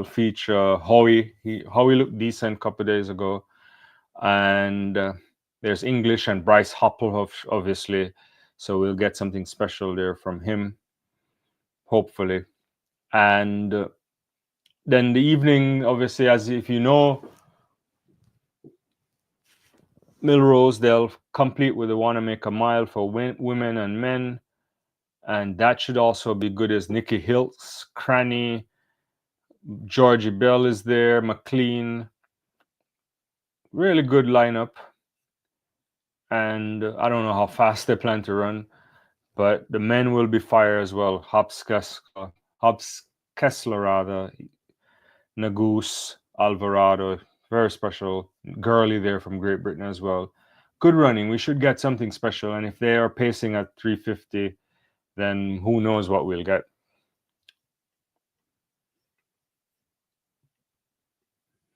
feature Howie. Howie looked decent a couple of days ago, and there's English and Bryce Hoppelhoff, obviously. So we'll get something special there from him, hopefully. And then the evening, obviously, as if you know, Millrose, they'll complete with the Wanamaker mile for women and men. And that should also be good as Nikki Hiltz, Cranny, Georgie Bell is there, McLean. Really good lineup. And I don't know how fast they plan to run, but the men will be fire as well. Hobbs Kessler, rather, Nagoose, Alvarado, very special. Gurley there from Great Britain as well. Good running. We should get something special. And if they are pacing at 350, then who knows what we'll get.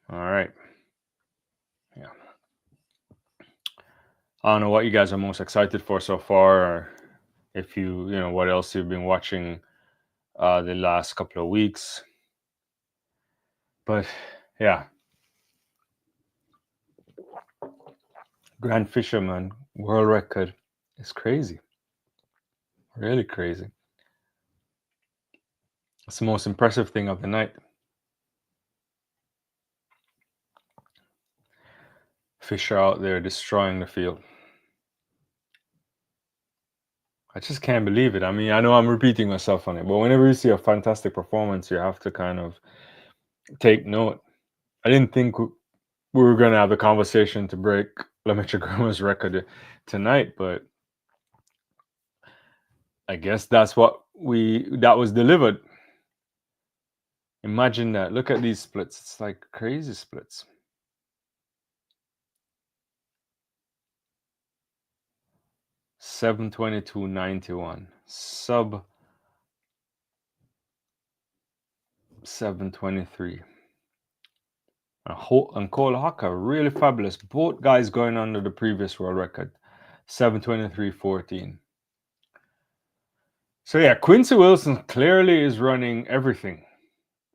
All right. Yeah. I don't know what you guys are most excited for so far, or if you know, what else you've been watching the last couple of weeks. But yeah. Grand Fisherman world record is crazy. Really crazy. It's the most impressive thing of the night. Fisher out there destroying the field. I just can't believe it. I mean, I know I'm repeating myself on it, but whenever you see a fantastic performance, you have to kind of take note. I didn't think we were going to have a conversation to break Lemaitre Grammar's record tonight, but I guess that's what that was delivered. Imagine that. Look at these splits. It's like crazy splits. $722.91. Sub 723. And Cole Haka, really fabulous. Both guys going under the previous world record, 723.14. So yeah, Quincy Wilson clearly is running everything.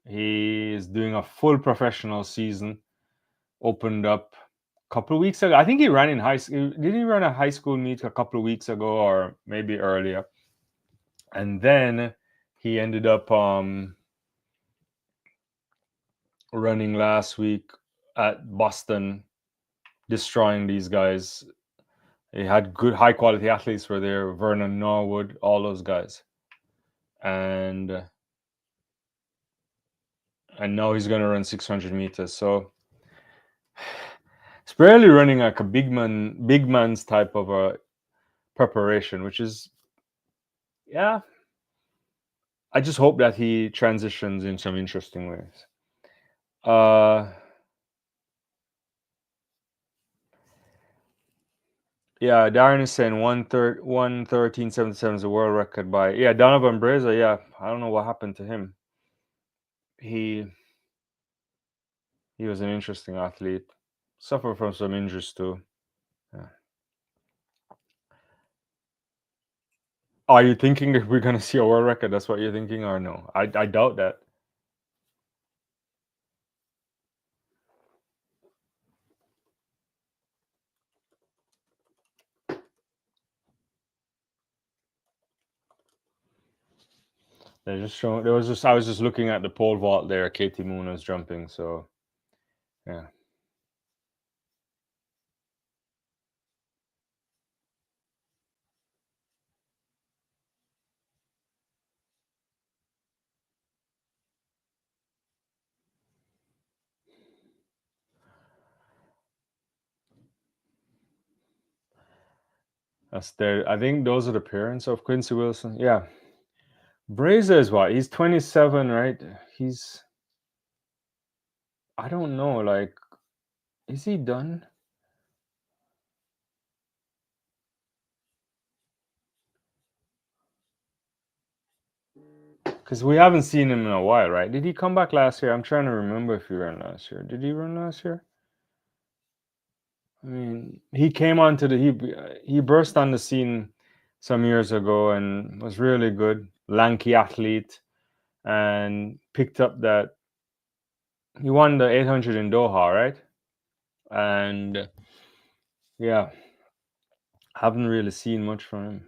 He is doing a full professional season. Opened up a couple of weeks ago. I think he ran in high school. Did he run a high school meet a couple of weeks ago, or maybe earlier? And then he ended up running last week at Boston, destroying these guys. He had good, high quality athletes were there. Vernon Norwood, all those guys, and now he's going to run 600 meters. So it's barely running like a big man's type of a preparation, which is, yeah. I just hope that he transitions in some interesting ways. Yeah, Darren is saying 113.77 is a world record by Donovan Brazier. Yeah, I don't know what happened to him. He was an interesting athlete. Suffered from some injuries too. Yeah. Are you thinking that we're gonna see a world record? That's what you're thinking, or no? I doubt that. They're just showing. I was just looking at the pole vault there. Katie Moon was jumping. So, yeah. That's there. I think those are the parents of Quincy Wilson. Yeah. Brazier is what? He's 27, right? I don't know. Like, is he done? Because we haven't seen him in a while, right? Did he come back last year? I'm trying to remember if he ran last year. Did he run last year? I mean, he came onto the he burst on the scene some years ago and was really good, lanky athlete, and picked up that he won the 800 in Doha, right? And yeah, haven't really seen much from him.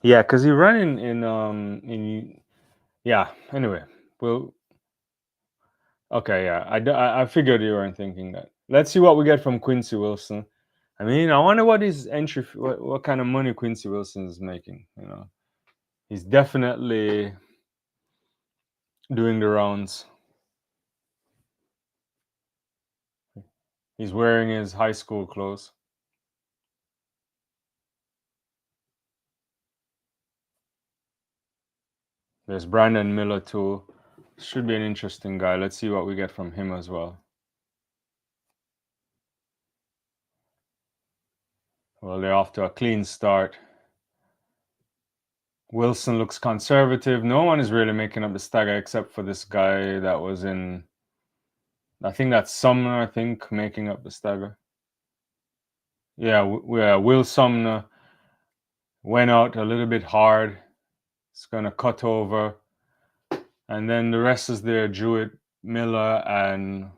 Yeah, because he ran in yeah. Anyway, well, okay, yeah. I figured you weren't thinking that. Let's see what we get from Quincy Wilson. I mean, I wonder what his what kind of money Quincy Wilson is making. You know, he's definitely doing the rounds. He's wearing his high school clothes. There's Brandon Miller too. Should be an interesting guy. Let's see what we get from him as well. Well, they're off to a clean start. Wilson looks conservative. No one is really making up the stagger except for this guy that was in. I think that's Sumner. I think making up the stagger. Yeah, Will Sumner went out a little bit hard. It's gonna cut over, and then the rest is there. Jewett, Miller, and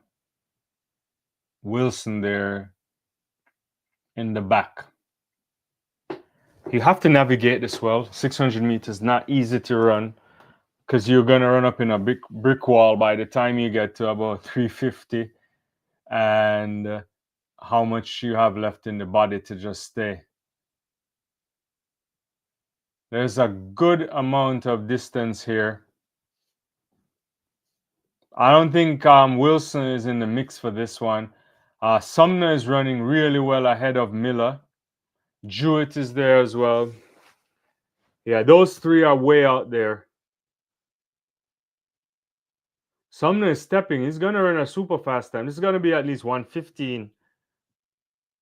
Wilson there in the back. You have to navigate this well. 600 meters, not easy to run, because you're gonna run up in a big brick wall by the time you get to about 350, and how much you have left in the body to just stay. There's a good amount of distance here. I don't think Wilson is in the mix for this one. Sumner is running really well ahead of Miller. Jewett is there as well. Yeah, those three are way out there. Sumner is stepping. He's going to run a super fast time. This is going to be at least 115.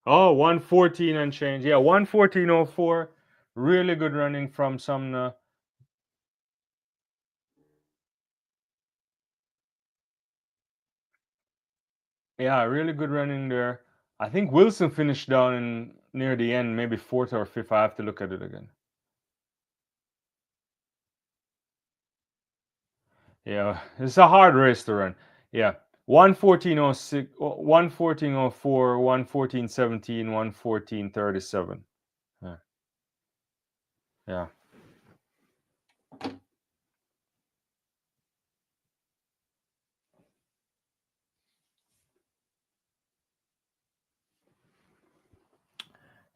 Oh, 114 and change. Yeah, 114.04. Really good running from Sumner. Yeah, really good running there. I think Wilson finished down in near the end, maybe fourth or fifth. I have to look at it again. Yeah, it's a hard race to run. Yeah, 114.06, 114.04, 114.17, 114.37. Yeah. Yeah.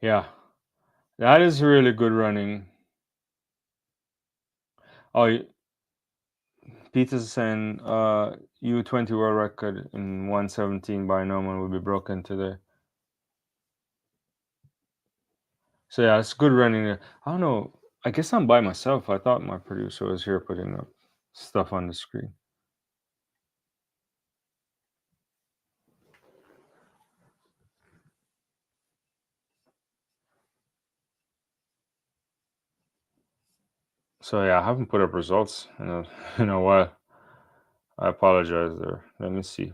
Yeah. That is really good running. Oh, Peterson, U20 world record in 117 by Norman will be broken today. So yeah, it's good running there. I don't know. I guess I'm by myself. I thought my producer was here putting up stuff on the screen. So yeah, I haven't put up results in a while. I apologize there. Let me see.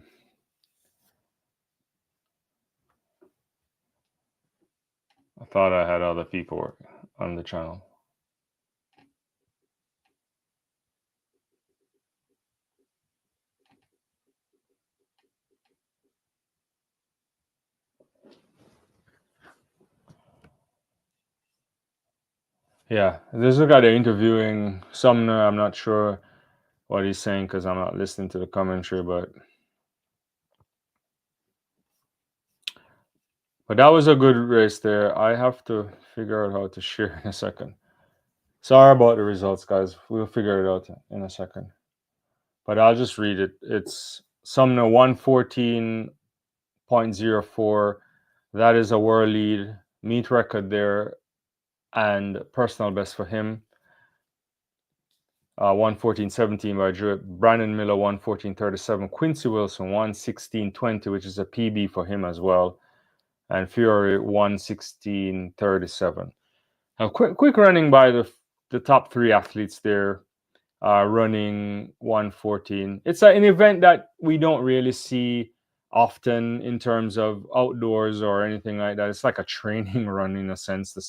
I thought I had other people on the channel. Yeah, there's a guy they're interviewing Sumner. I'm not sure what he's saying because I'm not listening to the commentary, but that was a good race there. I have to figure out how to share in a second. Sorry about the results, guys. We'll figure it out in a second. But I'll just read it. It's Sumner 114.04. That is a world lead, meet record there, and personal best for him. 114.17 by Jewett. Brandon Miller 114.37. Quincy Wilson 116.20, which is a PB for him as well. and Fury 1:16:37. Now, quick running by the top three athletes there, running 1:14. It's an event that we don't really see often in terms of outdoors or anything like that. It's like a training run in a sense. The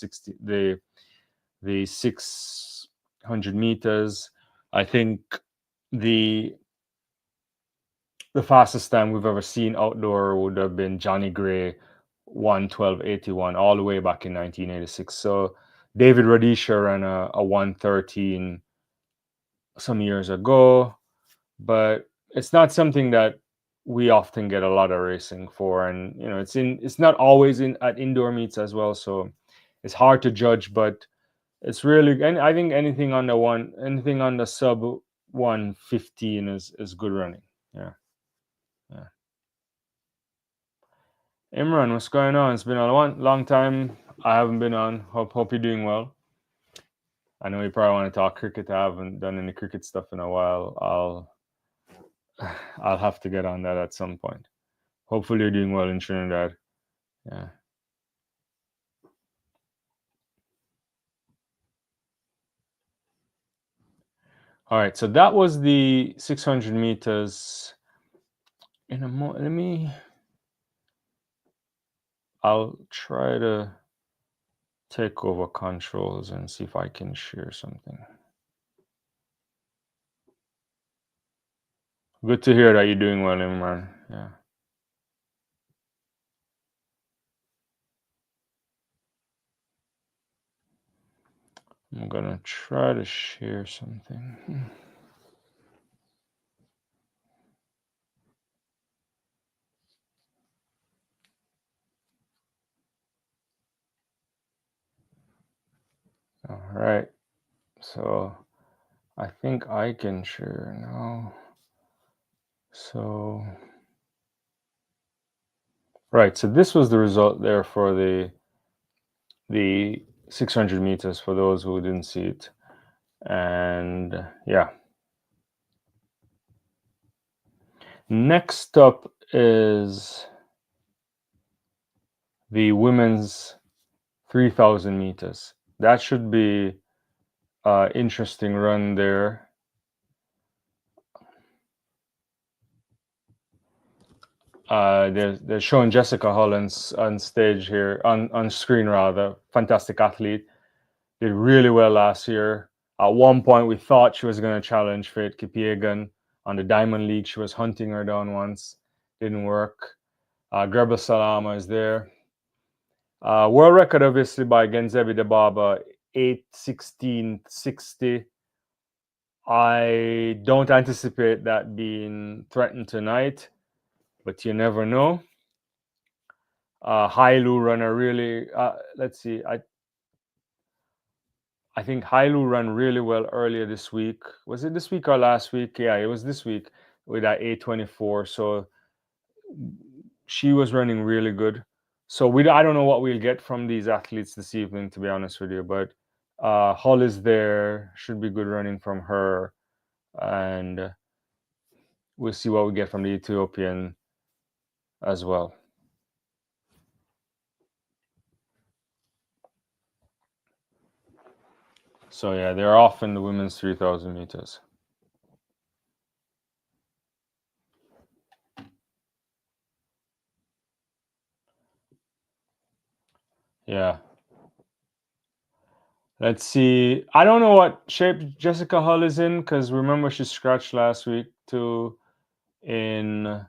600 meters. I think the fastest time we've ever seen outdoor would have been Johnny Gray 1:12:81 all the way back in 1986. So David Rudisha ran a 1:13 some years ago, but it's not something that we often get a lot of racing for, and it's not always in at indoor meets as well, so it's hard to judge. But it's really, and I think anything on the sub 1:15 is good running. Yeah. Imran, what's going on? It's been a long time. I haven't been on. Hope you're doing well. I know you probably want to talk cricket. I haven't done any cricket stuff in a while. I'll have to get on that at some point. Hopefully you're doing well in Trinidad. Yeah. All right. So that was the 600 meters. I'll try to take over controls and see if I can share something. Good to hear that you're doing well, Imran. Yeah. I'm gonna try to share something. All right. So I think I can share now. So right. So this was the result there for the 600 meters for those who didn't see it. And yeah. Next up is the women's 3,000 meters. That should be an interesting run there. They're showing Jessica Hollins on stage here, on screen rather. Fantastic athlete. Did really well last year. At one point, we thought she was going to challenge Faith Kipiegan on the Diamond League. She was hunting her down once. Didn't work. Grebel Salama is there. World record, obviously, by Genzebi Debaba, 8:16:60. I don't anticipate that being threatened tonight, but you never know. Hailu runner really, let's see, I think Hailu ran really well earlier this week. Was it this week or last week? Yeah, it was this week with that 8:24. So she was running really good. So I don't know what we'll get from these athletes this evening, to be honest with you. But Hull is there. Should be good running from her. And we'll see what we get from the Ethiopian as well. So yeah, they're off in the women's 3,000 meters. Yeah. Let's see. I don't know what shape Jessica Hull is in, because remember she scratched last week too in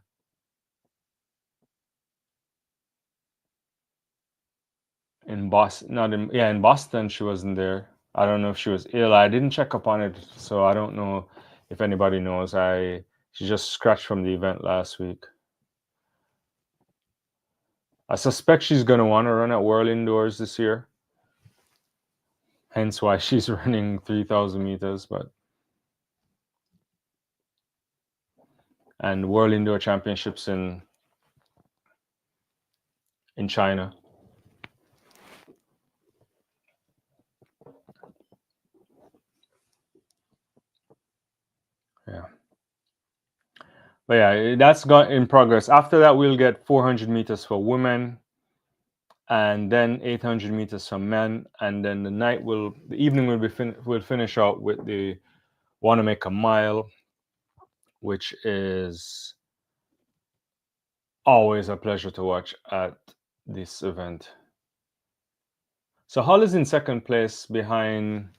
Boston. Not in in Boston she wasn't there. I don't know if she was ill. I didn't check up on it, so I don't know if anybody knows. She just scratched from the event last week. I suspect she's gonna want to run at World Indoors this year. Hence why she's running 3,000 meters, and World Indoor Championships in China. Yeah. But yeah, that's got in progress. After that, we'll get 400 meters for women. and then 800 meters for men, and then the evening will finish out with the Wanamaker Mile, which is always a pleasure to watch at this event. So Hull is in second place behind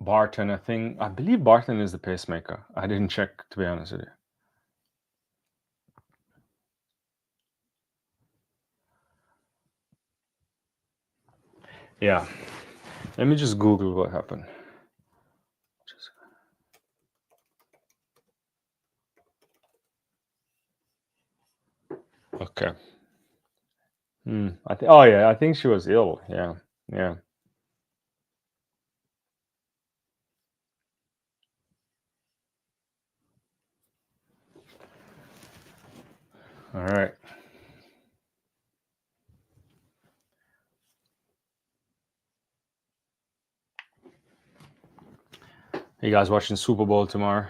Barton. I believe Barton is the pacemaker. I didn't check, to be honest with you. Yeah. Let me just Google what happened. Okay. Oh yeah, I think she was ill. Yeah. Yeah. All right. You guys watching Super Bowl tomorrow?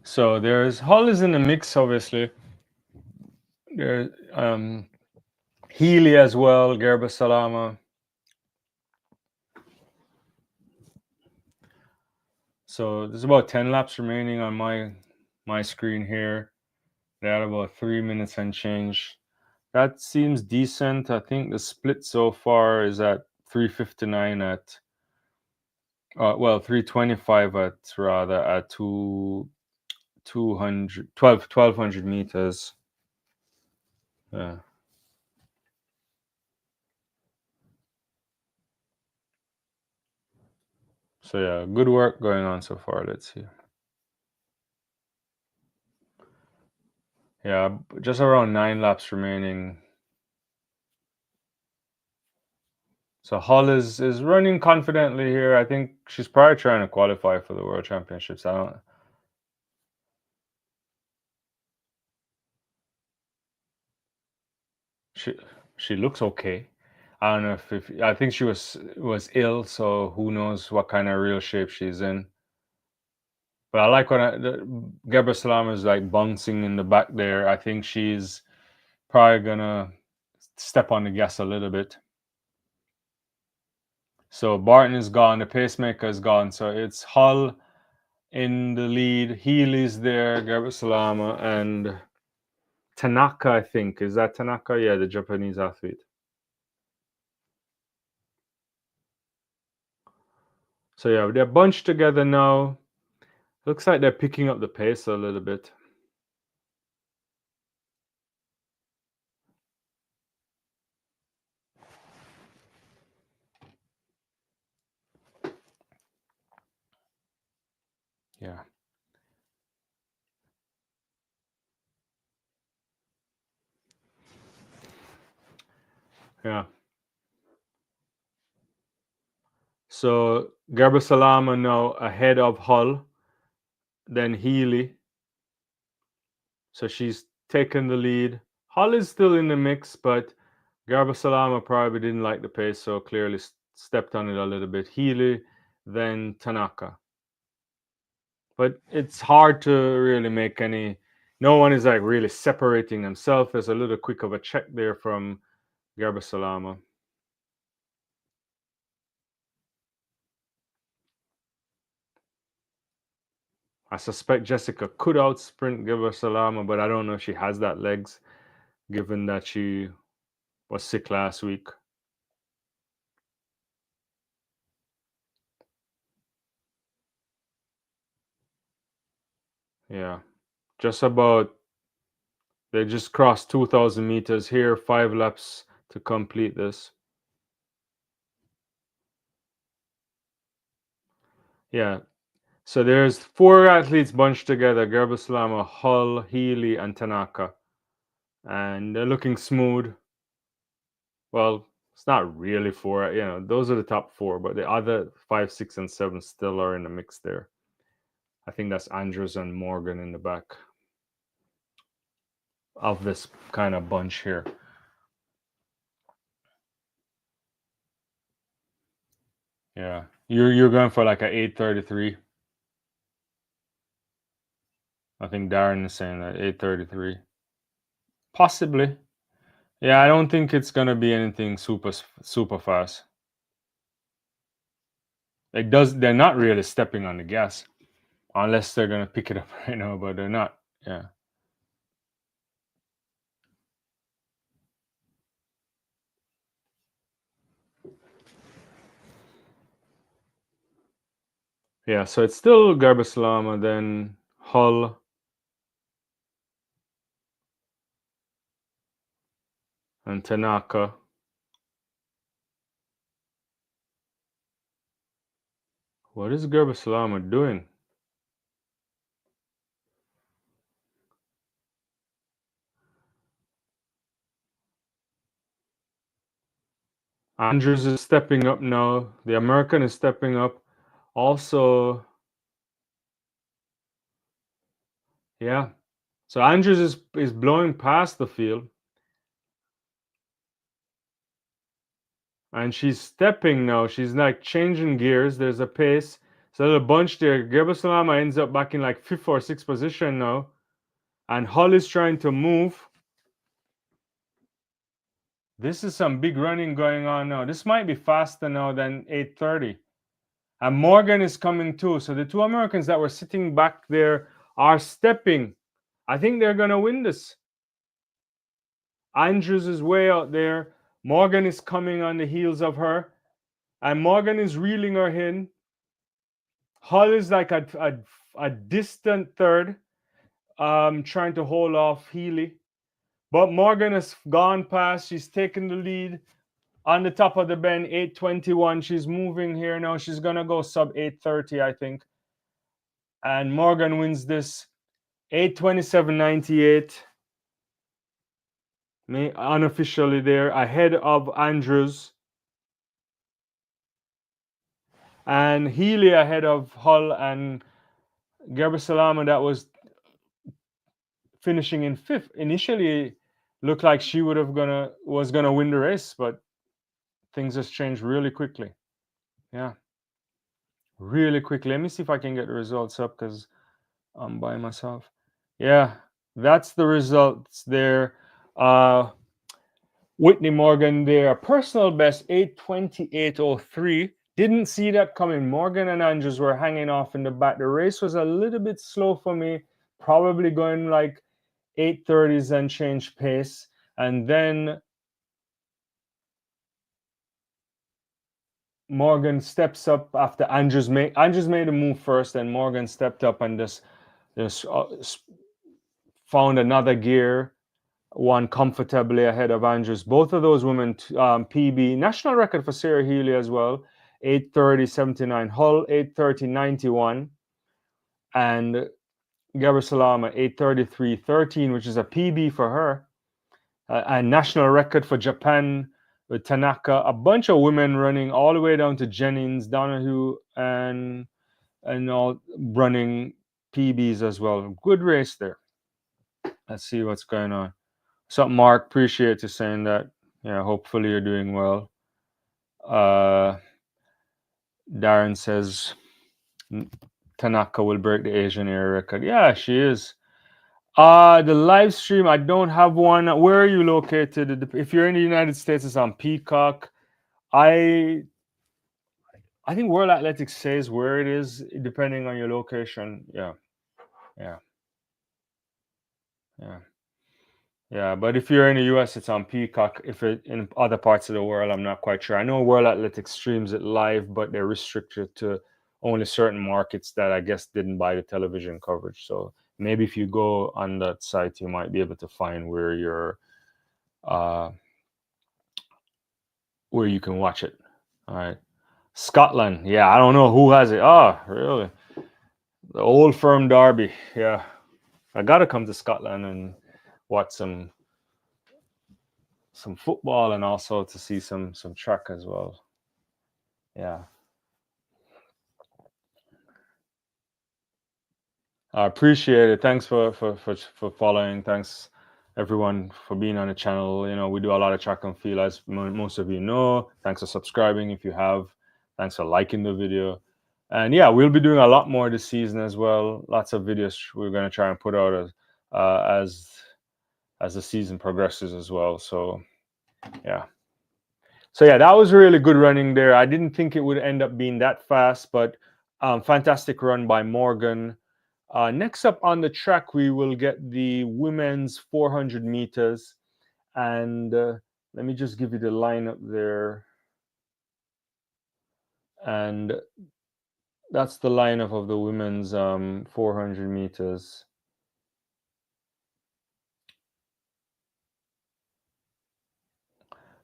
So there's Hull is in the mix, obviously. There's Healy as well, Gerba Salama. So there's about 10 laps remaining on my screen here. They had about 3 minutes and change. That seems decent. I think the split so far is at 359 at 325 at 1200 meters. Yeah. So yeah, good work going on so far. Let's see. Yeah, just around 9 laps remaining. So Hull is running confidently here. I think she's probably trying to qualify for the World Championships. I don't. She looks okay. I don't know if I think she was ill, so who knows what kind of real shape she's in. But I like when Gebra Salam is like bouncing in the back there. I think she's probably gonna step on the gas a little bit. So Barton is gone, the pacemaker is gone. So it's Hull in the lead. Healy's there, Gebra Salama, and Tanaka, I think. Is that Tanaka? Yeah, the Japanese athlete. So yeah, they're bunched together now. Looks like they're picking up the pace a little bit. Yeah. Yeah. So Gerber Salama now ahead of Hull, then Healy. So she's taken the lead. Hull is still in the mix, but Gerber Salama probably didn't like the pace, so clearly stepped on it a little bit. Healy, then Tanaka. But it's hard to really make any. No one is like really separating themselves. There's a little quick of a check there from Gerber Salama. I suspect Jessica could outsprint Gerber Salama, but I don't know if she has that legs, given that she was sick last week. Yeah, just about. They just crossed 2,000 meters here, 5 laps to complete this. Yeah, so there's 4 athletes bunched together: Gerber Salama, Hull, Healy, and Tanaka, and they're looking smooth. Well, it's not really 4. Those are the top 4, but the other 5, 6, and 7 still are in the mix there. I think that's Andrews and Morgan in the back. of this kind of bunch here. Yeah, you're going for like a 833. I think Darren is saying that 833, possibly. Yeah, I don't think it's gonna be anything super fast. It does. They're not really stepping on the gas unless they're gonna pick it up right now, but they're not. Yeah. Yeah, so it's still Garbasalama, then Hull, and Tanaka. What is Garbasalama doing? Andrews is stepping up now. The American is stepping up. Also, yeah. So Andrews is blowing past the field. And she's stepping now. She's like changing gears. There's a pace. So the bunch there. Gerbasalama ends up back in like fifth or sixth position now. And Hull is trying to move. This is some big running going on now. This might be faster now than 8:30. And Morgan is coming too. So the two Americans that were sitting back there are stepping. I think they're going to win this. Andrews is way out there. Morgan is coming on the heels of her. And Morgan is reeling her in. Hull is like a distant third, trying to hold off Healy. But Morgan has gone past. She's taken the lead on the top of the bend, 8:21. She's moving here now. She's going to go sub 8:30, I think. And Morgan wins this 8:27.98. Unofficially there, ahead of Andrews. And Healy ahead of Hull and Gerbasalama, that was finishing in fifth. Initially, looked like she was gonna win the race, but things just changed really quickly. Yeah, really quickly. Let me see if I can get the results up because I'm by myself. Yeah, that's the results there. Whitney Morgan there, personal best 8:28.03. Didn't see that coming. Morgan and Andrews were hanging off in the back. The race was a little bit slow for me, probably going like 8:30s and change pace. And then Morgan steps up after Andrews made a move first, and Morgan stepped up and just found another gear, one comfortably ahead of Andrews. Both of those women PB national record for Sarah Healy as well, 8:30.79. Hull 8:30.91, and Gabrisalama 8:33.13, which is a PB for her. And national record for Japan with Tanaka, a bunch of women running all the way down to Jennings, Donahue, and all running PBs as well. Good race there. Let's see what's going on. So, Mark, appreciate you saying that. Yeah, hopefully you're doing well. Darren says Tanaka will break the Asian area record. Yeah, she is. The live stream, I don't have one. Where are you located? If you're in the United States, it's on Peacock. I think World Athletics says where it is depending on your location. Yeah. Yeah. Yeah. Yeah, but if you're in the US, it's on Peacock. If it in other parts of the world, I'm not quite sure. I know World Athletics streams it live, but they're restricted to only certain markets that I guess didn't buy the television coverage. So maybe if you go on that site, you might be able to find uh where you can watch it. All right. Scotland. Yeah, I don't know who has it. Oh, really? The Old Firm Derby. Yeah. I gotta come to Scotland and watch some football and also to see some track as well. Yeah. I appreciate it. Thanks for following. Thanks everyone for being on the channel. We do a lot of track and field, as most of you know. Thanks for subscribing if you have. Thanks for liking the video. And yeah, we'll be doing a lot more this season as well. Lots of videos we're going to try and put out as the season progresses as well. So yeah. So yeah, that was a really good running there. I didn't think it would end up being that fast, but fantastic run by Morgan. Next up on the track, we will get the women's 400 meters. And let me just give you the lineup there. And that's the lineup of the women's 400 meters.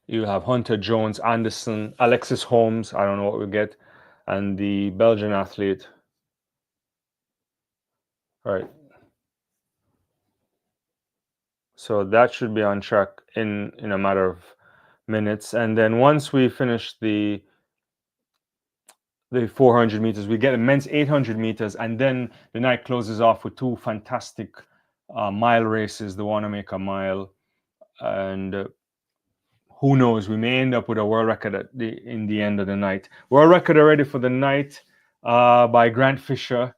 You have Hunter Jones, Anderson, Alexis Holmes, I don't know what we get, and the Belgian athlete. All right. So that should be on track in a matter of minutes. And then once we finish the 400 meters, we get a men's 800 meters, and then the night closes off with two fantastic mile races, the Wanamaker Mile, and who knows, we may end up with a world record in the end of the night. World record already for the night by Grant Fisher,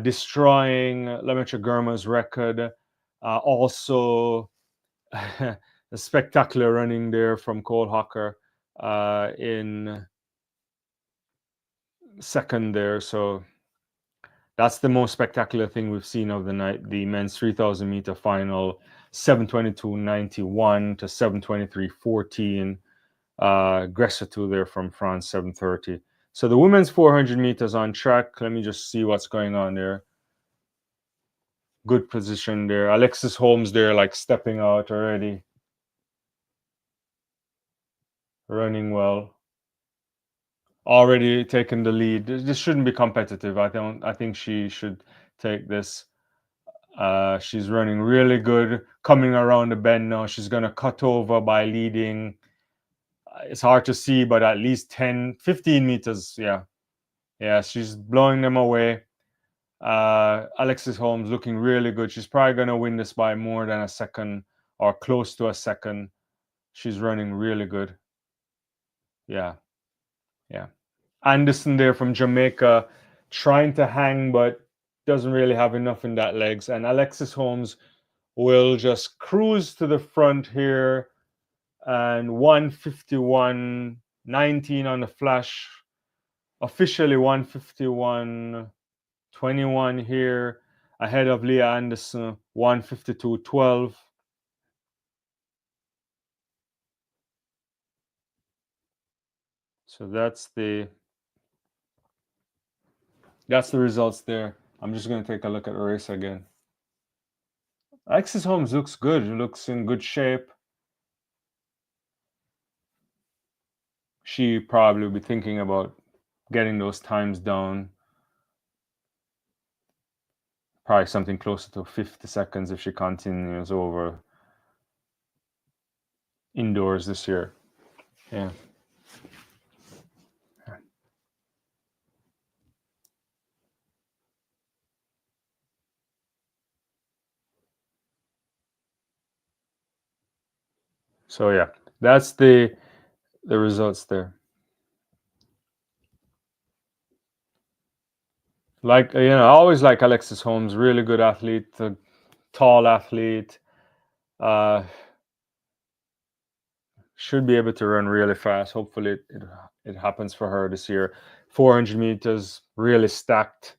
destroying Lemaitre Germa's record. Also, a spectacular running there from Cole Hocker in second there. So that's the most spectacular thing we've seen of the night. The men's 3,000 meter final, 7:22.91 to 7:23.14. Gressatu there from France, 7:30. So the women's 400 meters on track. Let me just see what's going on there. Good position there. Alexis Holmes there, like stepping out already. Running well. Already taken the lead. This shouldn't be competitive. I think she should take this. She's running really good. Coming around the bend now. She's going to cut over by leading. It's hard to see, but at least 10, 15 meters. Yeah, she's blowing them away. Alexis Holmes looking really good. She's probably going to win this by more than a second or close to a second. She's running really good. Yeah. Anderson there from Jamaica trying to hang, but doesn't really have enough in that legs. And Alexis Holmes will just cruise to the front here, and 1:51.19 on the flash. Officially 1:51.21 here, ahead of Leah Anderson, 1:52.12. So that's the results there. I'm just going to take a look at the race again. Alexis Holmes looks good. Looks in good shape. She probably will be thinking about getting those times down. Probably something closer to 50 seconds if she continues over indoors this year. Yeah. So yeah, that's the results there. Like, I always like Alexis Holmes, really good athlete, a tall athlete. Should be able to run really fast. Hopefully it happens for her this year. 400 meters, really stacked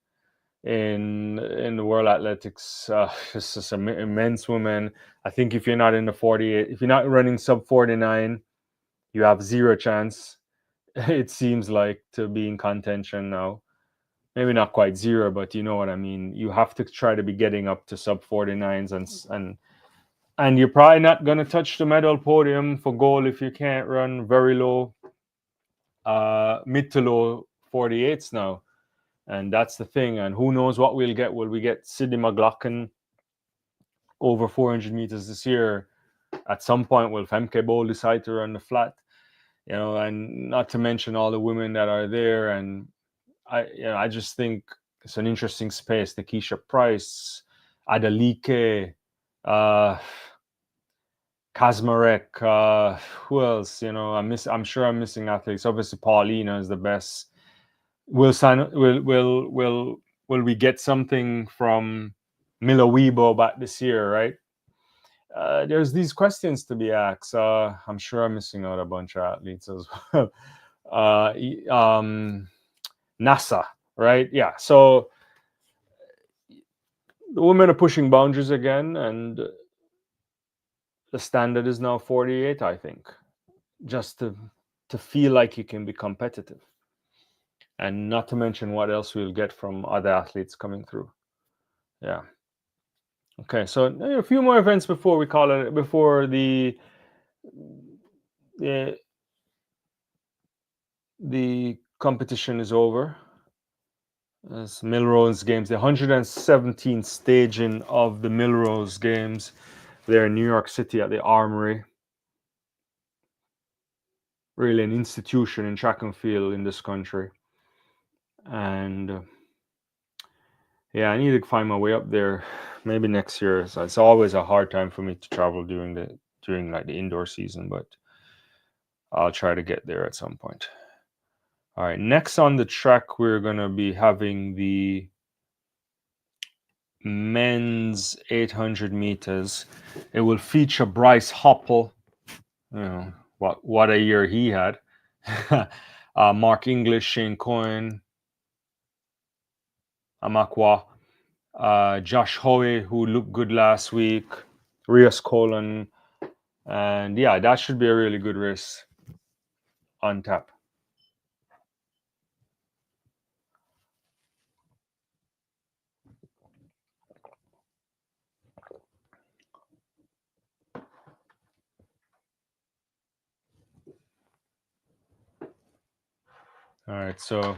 in the World Athletics. Just an immense woman. I think if you're not in the 48, if you're not running sub 49, you have zero chance. It seems like to be in contention now. Maybe not quite zero, but you know what I mean. You have to try to be getting up to sub 49s, and you're probably not going to touch the medal podium for gold if you can't run very low, mid to low 48s now. And that's the thing. And who knows what we'll get? Will we get Sydney McLaughlin over 400 meters this year? At some point, will Femke Bol decide to run the flat? And not to mention all the women that are there. And I just think it's an interesting space. Keisha Price, Adelike, Kazmarek, who else? I'm sure I'm missing athletes. Obviously, Paulina is the best. Will we get something from Mila Weibo back this year, right? There's these questions to be asked. I'm sure I'm missing out a bunch of athletes as well. NASA, right? Yeah. So the women are pushing boundaries again, and the standard is now 48, I think, just to feel like you can be competitive. And not to mention what else we'll get from other athletes coming through. Yeah. Okay, so a few more events before we call it, before the competition is over. As Millrose Games, the 117th staging of the Millrose Games there in New York City at the Armory. Really an institution in track and field in this country. And yeah, I need to find my way up there maybe next year. So it's always a hard time for me to travel during like the indoor season, but I'll try to get there at some point. All right, next on the track, we're going to be having the men's 800 meters. It will feature Bryce Hoppel. What a year he had. Mark English, Shane Coyne, Amakwa, Josh Hoey, who looked good last week, Rios Coghlan, and yeah, that should be a really good race on tap. All right, so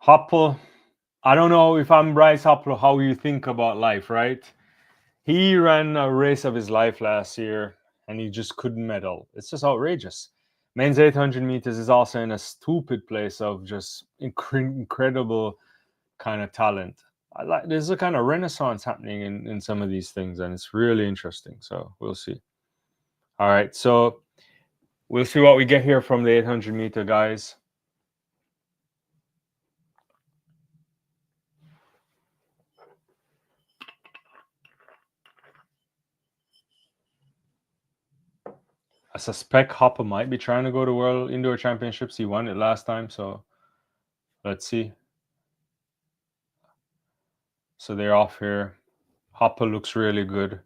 Hoppel, I don't know if I'm Bryce Hoppel, how you think about life, right? He ran a race of his life last year and he just couldn't medal. It's just outrageous. Men's 800 meters is also in a stupid place of just incredible kind of talent. There's a kind of renaissance happening in some of these things, and it's really interesting. So we'll see. All right, so we'll see what we get here from the 800 meter guys. I suspect Hopper might be trying to go to World Indoor Championships. He won it last time, so let's see. So they're off here. Hopper looks really good.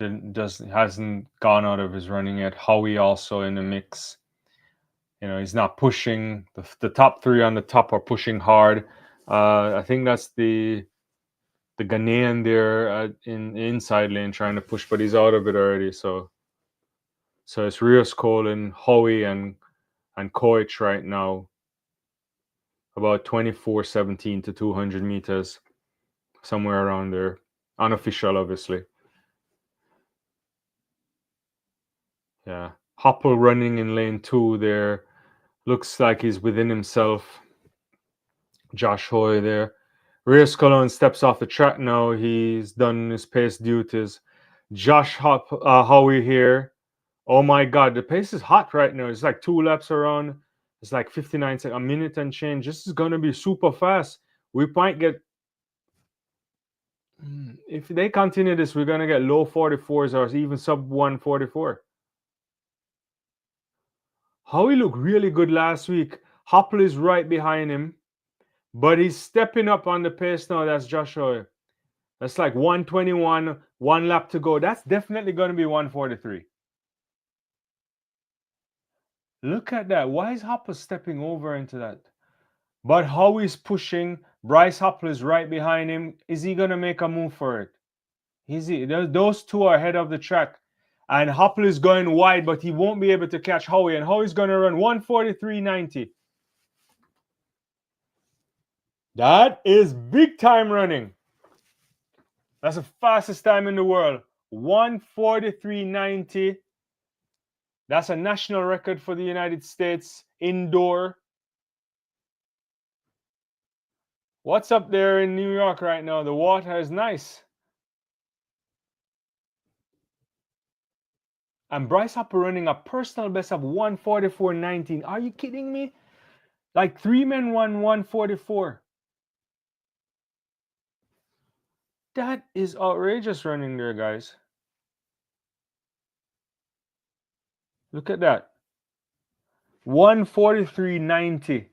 Hasn't gone out of his running yet. Howie also in the mix. He's not pushing. The top three on the top are pushing hard. I think that's the Ghanaian there in the inside lane trying to push, but he's out of it already. So it's Rios Coghlan, Howie, and Koich right now. About 24:17 to 200 meters, somewhere around there. Unofficial, obviously. Yeah. Hoppel running in lane 2 there. Looks like he's within himself. Josh Hoy there. Rios Coghlan steps off the track now. He's done his pace duties. Josh Howie here. Oh my God, the pace is hot right now. It's like 2 laps around. It's like 59 seconds, a minute and change. This is going to be super fast. We might get, if they continue this, we're going to get low 44s or even sub 144. Howie looked really good last week. Hoppel is right behind him, but he's stepping up on the pace now. That's Josh Hoy. That's like 121, 1 lap to go. That's definitely going to be 143. Look at that. Why is Hoppel stepping over into that? But Howie's pushing. Bryce Hoppel is right behind him. Is he going to make a move for it? Those two are ahead of the track. And Hoppel is going wide, but he won't be able to catch Howie. And Howie's going to run 143.90. That is big time running. That's the fastest time in the world. 143.90. That's a national record for the United States indoor. What's up there in New York right now? The water is nice. And Bryce Harper running a personal best of 144.19. Are you kidding me? Like 3 men won 144. That is outrageous running there, guys. Look at that. 143.90.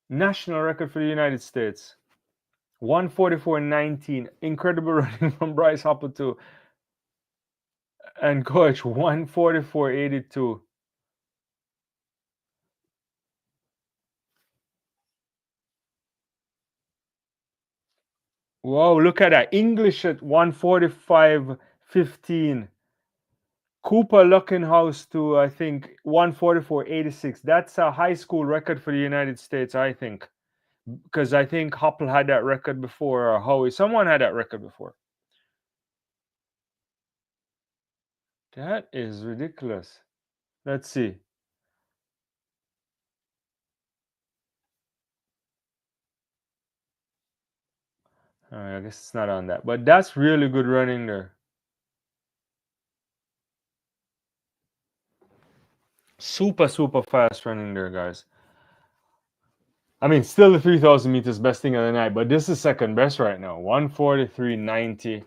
National record for the United States. 144.19. Incredible running from Bryce Harper too. And coach 144.82. Whoa, look at that. English at 145.15. Cooper Luckenhouse to, I think, 144.86. That's a high school record for the United States, I think. Because I think Hoppel had that record before, or Howie. Someone had that record before. That is ridiculous. Let's see. I guess it's not on that. But that's really good running there. Super, super fast running there, guys. I mean, still the 3,000 meters best thing of the night, but this is second best right now. 143.90.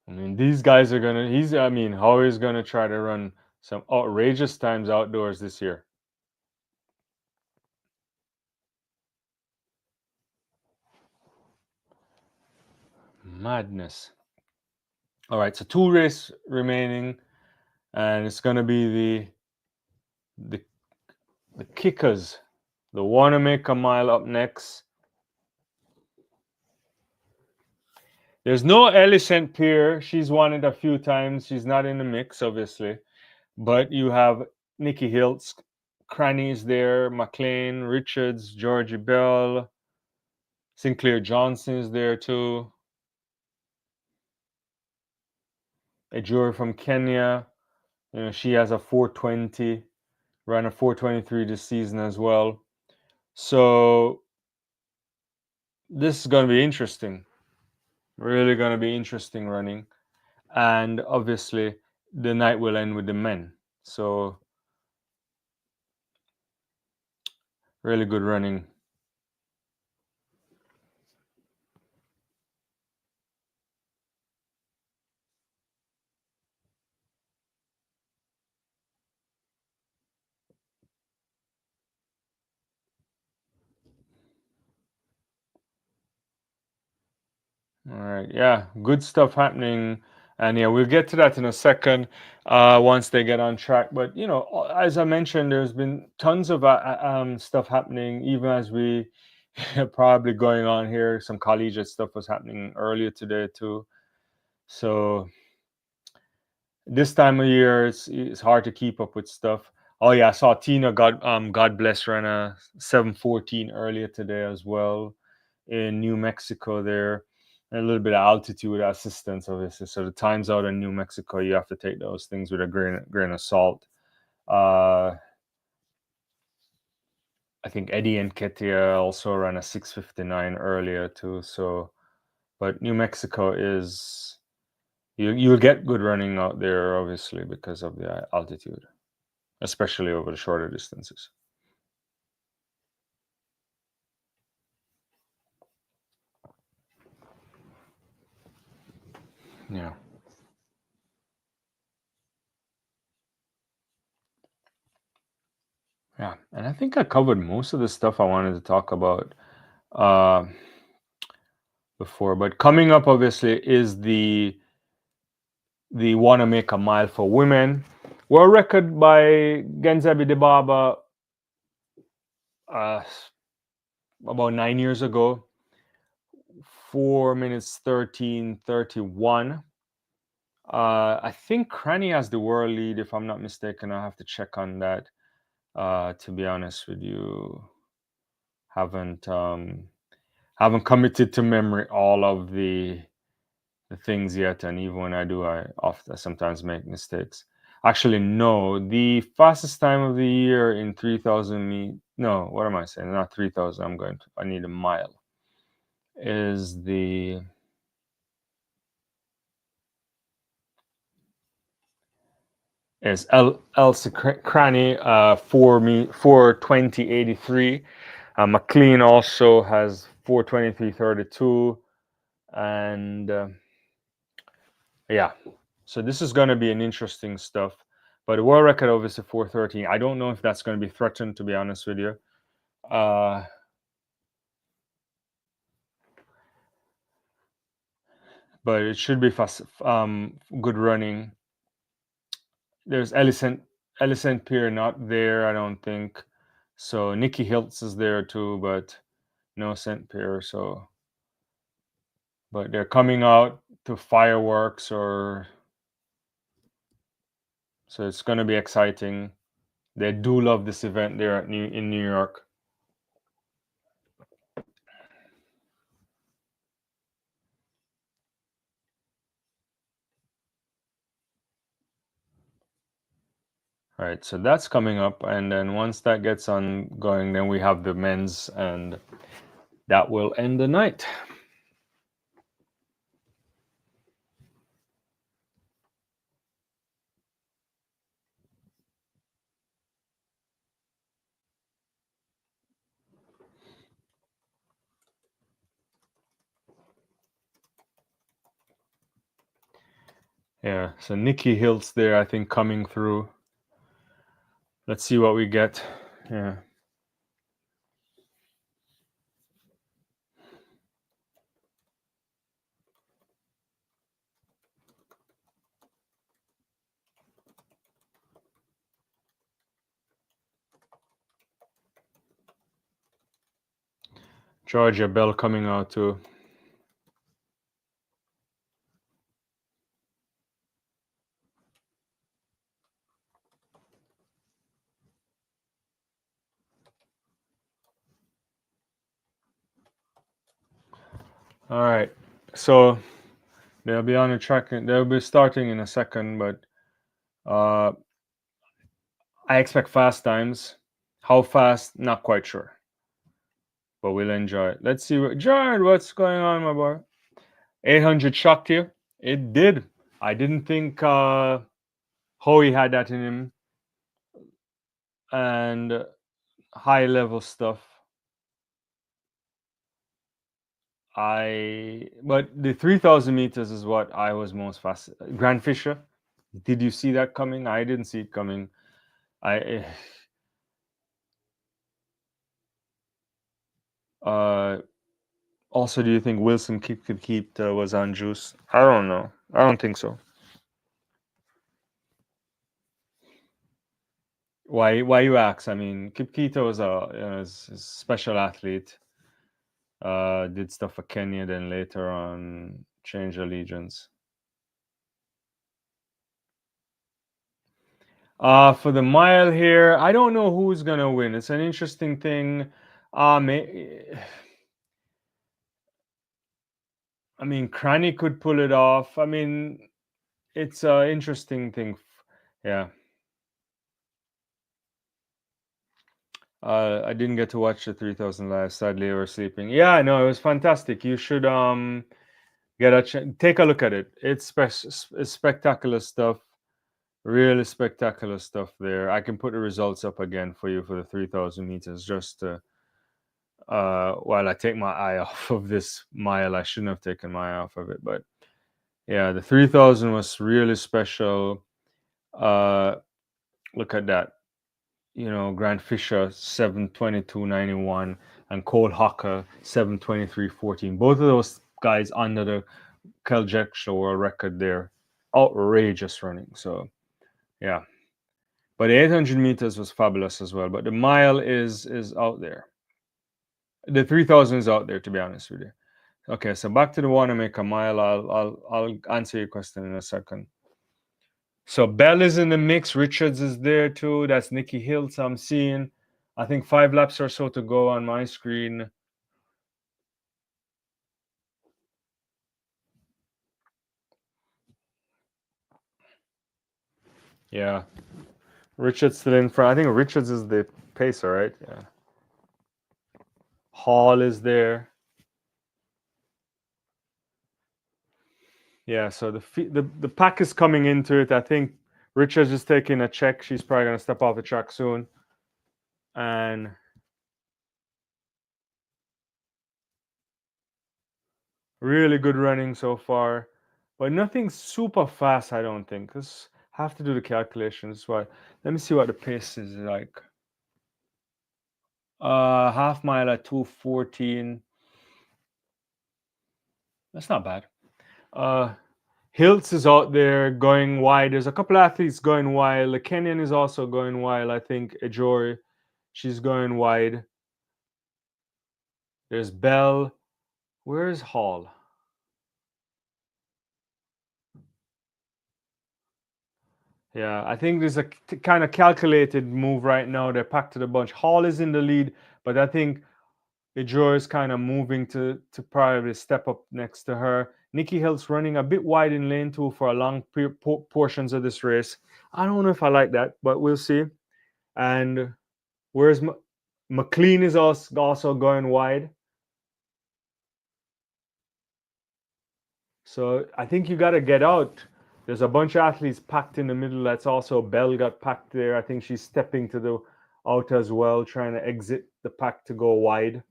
I mean, these guys are gonna. Howie's gonna try to run some outrageous times outdoors this year. Madness. All right, so 2 races remaining, and it's gonna be the kickers. The Wanamaker mile up next. There's no Ellie St. Pierre. She's won it a few times. She's not in the mix, obviously. But you have Nikki Hiltz, Cranny's there, McLean, Richards, Georgie Bell, Sinclair Johnson's there too. A jury from Kenya. She has a 420, ran a 423 this season as well. So this is going to be interesting. Really going to be interesting running. And obviously, the night will end with the men. So really good running. All right, yeah, good stuff happening, and yeah, we'll get to that in a second once they get on track. But as I mentioned, there's been tons of stuff happening, even as we probably going on here. Some collegiate stuff was happening earlier today too. So this time of year, it's hard to keep up with stuff. Oh yeah, I saw Tina God bless ran a 7:14 earlier today as well in New Mexico there. A little bit of altitude assistance, obviously. So the times out in New Mexico, you have to take those things with a grain of salt. I think Eddie and Ketia also ran a 6:59 earlier too. So, but New Mexico is you'll get good running out there, obviously, because of the altitude, especially over the shorter distances. Yeah. Yeah, and I think I covered most of the stuff I wanted to talk about before. But coming up, obviously, is the Wanamaker Mile for women. World record by Genzabi Debaba about 9 years ago. 4 minutes 13:31. I think Cranny has the world lead, if I'm not mistaken. I'll have to check on that. To be honest with you, haven't committed to memory all of the things yet, and even when I do, I sometimes make mistakes. Actually, no. The fastest time of the year in 3,000 meters. No, what am I saying? Not 3,000. I need a mile. Is the is Elsa Cranny 4:20:83. McLean also has 4:23:32, and yeah. So this is going to be an interesting stuff. But the world record obviously 4:13. I don't know if that's going to be threatened, to be honest with you. Uh, but it should be fast, good running. There's Ellison Pier not there, I don't think. So Nikki Hiltz is there too, but no St. Pierre. So, but they're coming out to fireworks, or so it's going to be exciting. They do love this event there in New York. All right, so that's coming up, and then once that gets on going, then we have the men's, and that will end the night. Yeah, so Nikki Hiltz there, I think, coming through. Let's see what we get. Yeah. Georgia Bell coming out too. All right, so they'll be on the track. They'll be starting in a second, but uh, I expect fast times. How fast? Not quite sure, but we'll enjoy it. Let's see what Jared. What's going on, my boy? 800 shocked you? It did. I didn't think Hoey had that in him, and high level stuff. But the 3,000 meters is what I was most fascinated. Grand Fisher, did you see that coming? I didn't see it coming. I uh, Also, do you think Wilson could keep was on juice? I don't know. I don't think so. Why you ask? I mean, Kipkeita was a special athlete. Did stuff for Kenya, then later on changed allegiance. For the mile here, I don't know who's gonna win. It's an interesting thing. I mean, Cranny could pull it off. I mean, it's an interesting thing. Yeah. I didn't get to watch the 3,000 live. Sadly, I was sleeping. Yeah, no, it was fantastic. You should get take a look at it. It's spectacular stuff. Really spectacular stuff there. I can put the results up again for you for the 3,000 meters. Just while I take my eye off of this mile, I shouldn't have taken my eye off of it, but yeah, the 3,000 was really special. Look at that. Grant Fisher 7:22:91 and Cole Hocker 7:23:14. Both of those guys under the Kel Jetcher world record there. Outrageous running. So yeah. But the 800 meters was fabulous as well. But the mile is out there. The 3,000 is out there, to be honest with you. Okay, so back to the Wanamaker mile. I'll answer your question in a second. So Bell is in the mix. Richards is there too. That's Nikki Hiltz I'm seeing. I think 5 laps or so to go on my screen. Yeah. Richards still in front. I think Richards is the pacer, right? Yeah. Hall is there. Yeah, so the pack is coming into it. I think Richards is taking a check. She's probably gonna step off the track soon. And really good running so far. But nothing super fast, I don't think. Cause have to do the calculations. Why? Let me see what the pace is like. Half mile at 2:14. That's not bad. Uh Hiltz is out there going wide. There's a couple athletes going wide. The Kenyan is also going wide. I think Ejori, she's going wide. There's Bell. Where's Hall? Yeah, I think there's a kind of calculated move right now. They're packed to the bunch. Hall is in the lead, but I think Ejori is kind of moving to probably step up next to her. Nikki Hill's running a bit wide in lane two for a long portions of this race. I don't know if I like that, but we'll see. And where's McLean is also going wide. So I think you got to get out. There's a bunch of athletes packed in the middle. That's also Bell got packed there. I think she's stepping to the out as well, trying to exit the pack to go wide.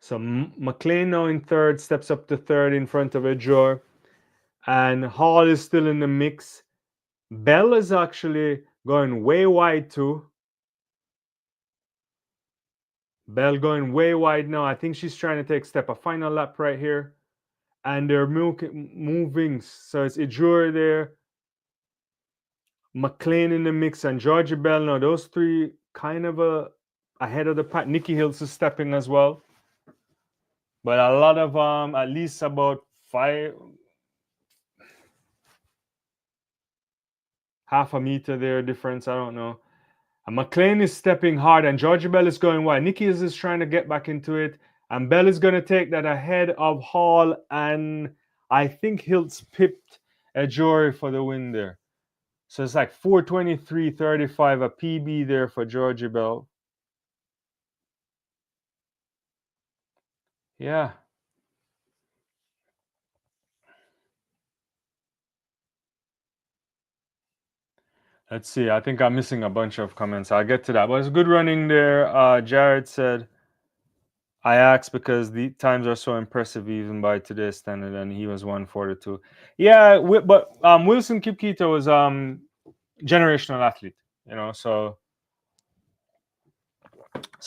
So McLean now in third, steps up to third in front of Ejor. And Hall is still in the mix. Bell is actually going way wide too. Bell going way wide now. I think she's trying to take step a final lap right here. And they're moving. So it's Ejur there, McLean in the mix, and Georgia Bell. Now those three kind of ahead of the pack. Nikki Hills is stepping as well, but a lot of at least about half a meter there difference. I don't know. And McLean is stepping hard, and Georgia Bell is going wide. Nikki is trying to get back into it, and Bell is going to take that ahead of Hall, and I think Hiltz pipped Ejori for the win there. So it's like 4:23:35, a PB there for Georgia Bell. Yeah. Let's see. I think I'm missing a bunch of comments. I'll get to that. But it's good running there. Jared said, I asked because the times are so impressive even by today's standard, and he was 142. Yeah, but Wilson Kipketer was generational athlete, so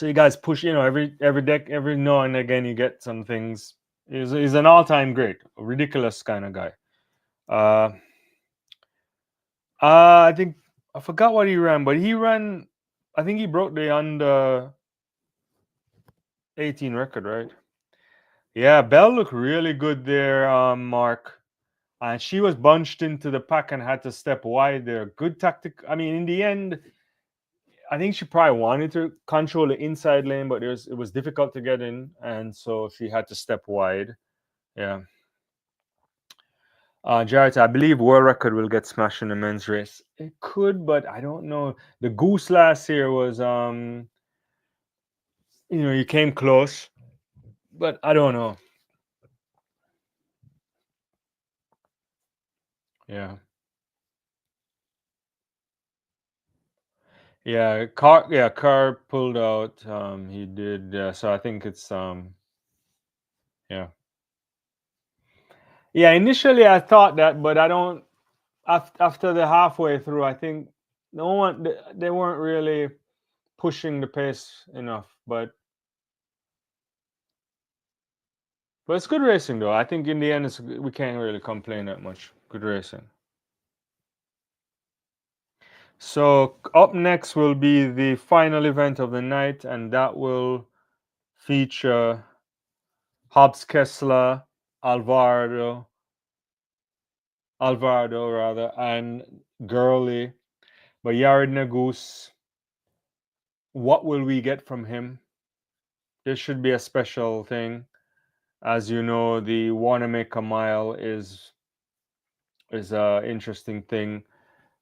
you guys push, every now and again you get some things. He's an all-time great, ridiculous kind of guy. Uh, I think I forgot what he ran, but he ran. I think he broke the under 18 record, right? Yeah, Bell looked really good there, Mark. And she was bunched into the pack and had to step wide there. Good tactic. I mean, in the end, I think she probably wanted to control the inside lane, but it was difficult to get in, and so she had to step wide. Yeah. Jared, I believe world record will get smashed in the men's race. It could, but I don't know. The goose last year was you came close, but I don't know. Yeah. Carr pulled out. He did. So I think it's yeah. Yeah, initially I thought that, but I don't. After the halfway through, I think no one they weren't really pushing the pace enough. But it's good racing though. I think in the end, we can't really complain that much. Good racing. So up next will be the final event of the night, and that will feature Hobbs Kessler, Alvarado, Alvarado rather, and Gurley. But Yared Nagus, what will we get from him? This should be a special thing. As you know, the Wanamaker Mile is a interesting thing.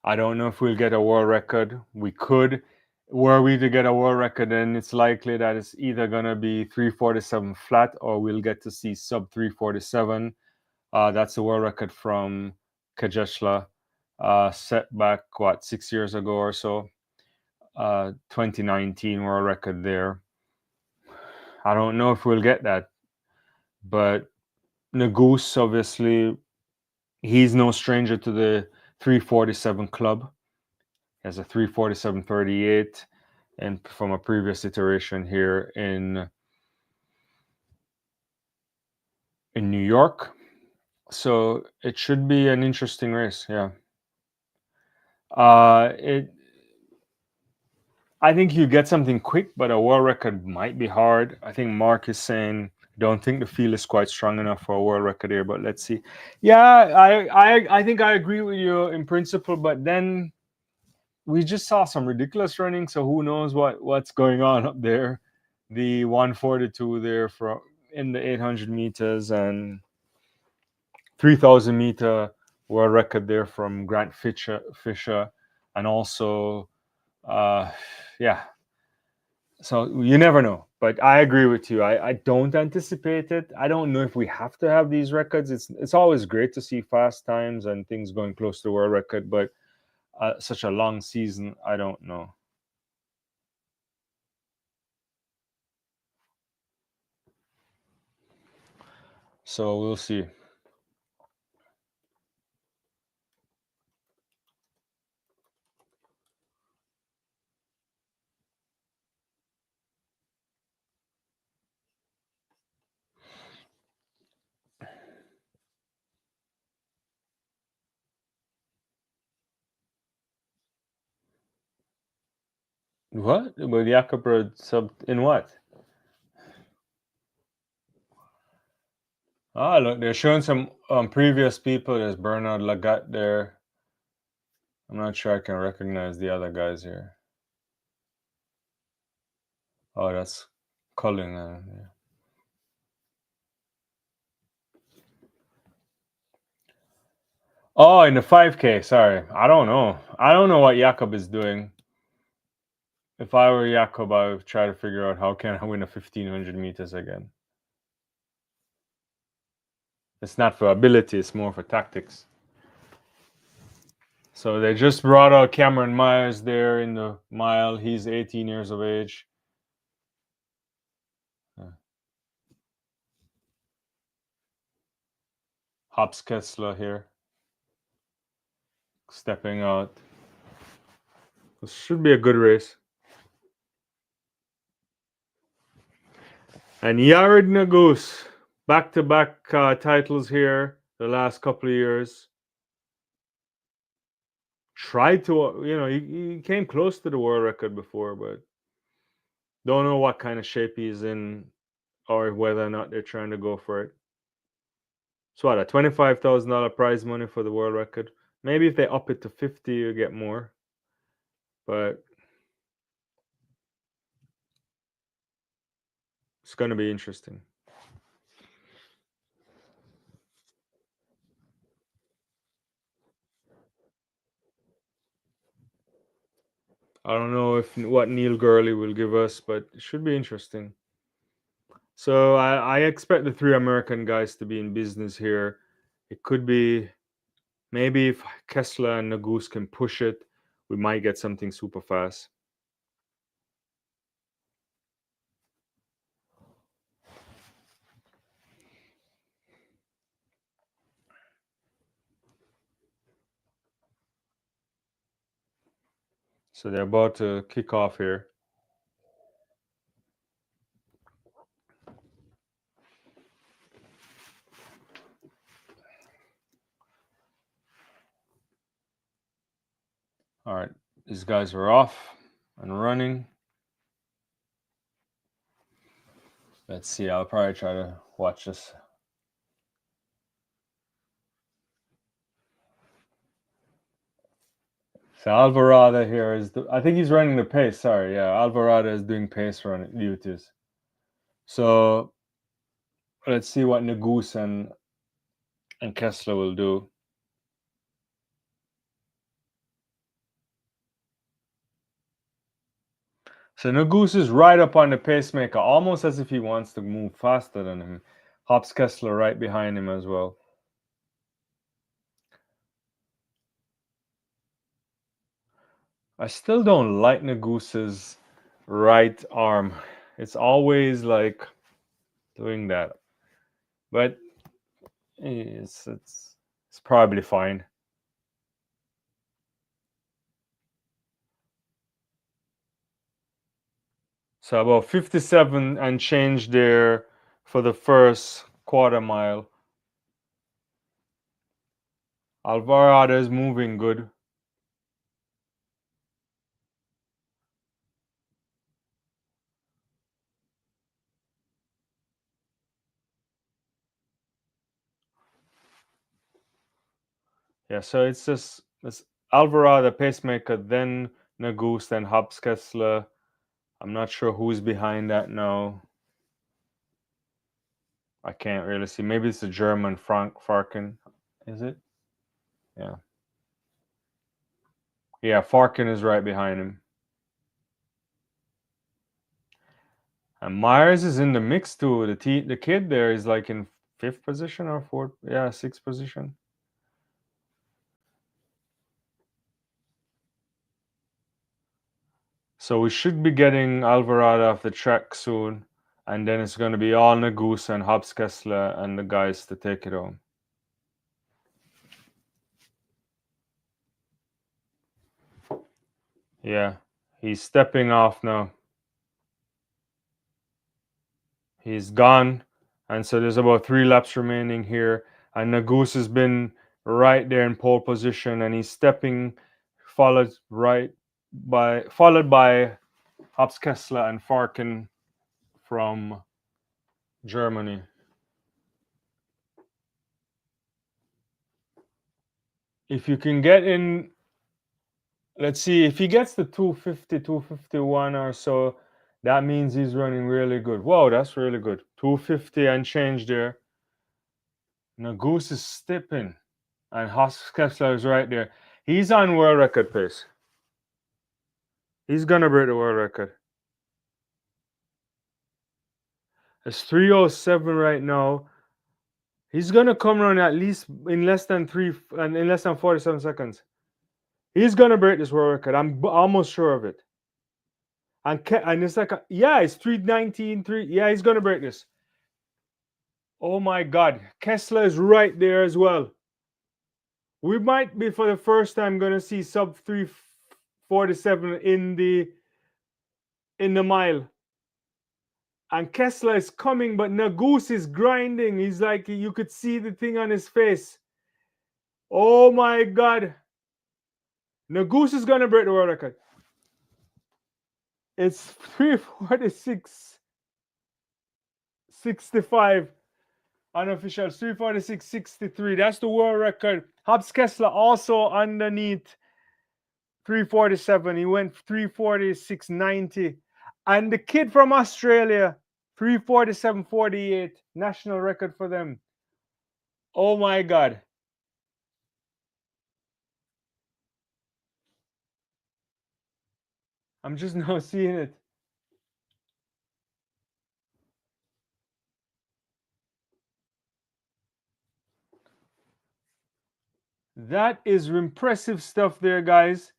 I don't know if we'll get a world record. We could. Were we to get a world record, then it's likely that it's either gonna be 347 flat, or we'll get to see sub 347. That's the world record from Kajeshla, set back 6 years ago or so. 2019 world record there. I don't know if we'll get that, but Nagoose, obviously, he's no stranger to the 347 club. He has a 347.38, and from a previous iteration here in New York. So it should be an interesting race. Yeah. It. I think you get something quick, but a world record might be hard. I think Mark is saying, don't think the field is quite strong enough for a world record here, but let's see. Yeah, I think I agree with you in principle, but then we just saw some ridiculous running, so who knows what's going on up there. The 142 there from in the 800 meters and 3,000-meter world record there from Grant Fisher, and also, yeah. So you never know, but I agree with you. I don't anticipate it. I don't know if we have to have these records. It's always great to see fast times and things going close to the world record, but such a long season, I don't know. So we'll see. What? But Jakob sub in what? Ah, look, they're showing some previous people. There's Bernard Lagat there. I'm not sure I can recognize the other guys here. Oh, that's Cullen. Yeah. Oh, in the 5K. Sorry, I don't know. I don't know what Jakob is doing. If I were Jakob, I would try to figure out how can I win a 1,500 meters again. It's not for ability; it's more for tactics. So they just brought out Cameron Myers there in the mile. He's 18 years of age. Hobbs Kessler here, stepping out. This should be a good race. And Yared Naguse, back-to-back titles here the last couple of years. Tried to, he came close to the world record before, but don't know what kind of shape he's in or whether or not they're trying to go for it. So what, a $25,000 prize money for the world record? Maybe if they up it to 50, you get more. But it's going to be interesting. I don't know what Neil Gurley will give us, but it should be interesting. So I expect the three American guys to be in business here. It could be maybe if Kessler and Naguse can push it, we might get something super fast. So they're about to kick off here. All right, these guys are off and running. Let's see, I'll probably try to watch this. So Alvarado here I think he's running the pace. Sorry, yeah, Alvarado is doing pace run duties. So Let's see what Nagus and Kessler will do. So Nagus is right up on the pacemaker, almost as if he wants to move faster than him. Hops Kessler right behind him as well. I still don't like Nagus's right arm. It's always like doing that. But it's probably fine. So about 57 and change there for the first quarter mile. Alvarado is moving good. Yeah, so it's just it's Alvarado, pacemaker, then Nagus, then Hobbs Kessler. I'm not sure who's behind that now. I can't really see. Maybe it's the German Frank Farkin. Is it? Yeah. Yeah, Farkin is right behind him. And Myers is in the mix too. The kid there is like in 5th position or 4th. Yeah, 6th position. So we should be getting Alvarado off the track soon. And then it's going to be all Nagus and Hobbs Kessler and the guys to take it home. Yeah, he's stepping off now. He's gone. And so there's about 3 laps remaining here. And Nagus has been right there in pole position and he's stepping, followed by Hobbs Kessler and Farkin from Germany. If you can get in, let's see, if he gets the 250, 251 or so, that means he's running really good. Whoa, that's really good. 250 and change there. Nagus is stepping, and Hobbs Kessler is right there. He's on world record pace. He's gonna break the world record. It's 307 right now. He's gonna come around at least in less than 47 seconds. He's gonna break this world record. I'm almost sure of it. And it's like it's 319, 3. Yeah, he's gonna break this. Oh my God, Kessler is right there as well. We might be for the first time gonna see sub 347 in the mile. And Kessler is coming, but Nagus is grinding. He's like, you could see the thing on his face. Oh my God. Nagus is gonna break the world record. It's 346.65. Unofficial 346.63. That's the world record. Hobbs Kessler also underneath 347. He went 346.90. And the kid from Australia, 347.48. National record for them. Oh my God. I'm just now seeing it. That is impressive stuff there, guys.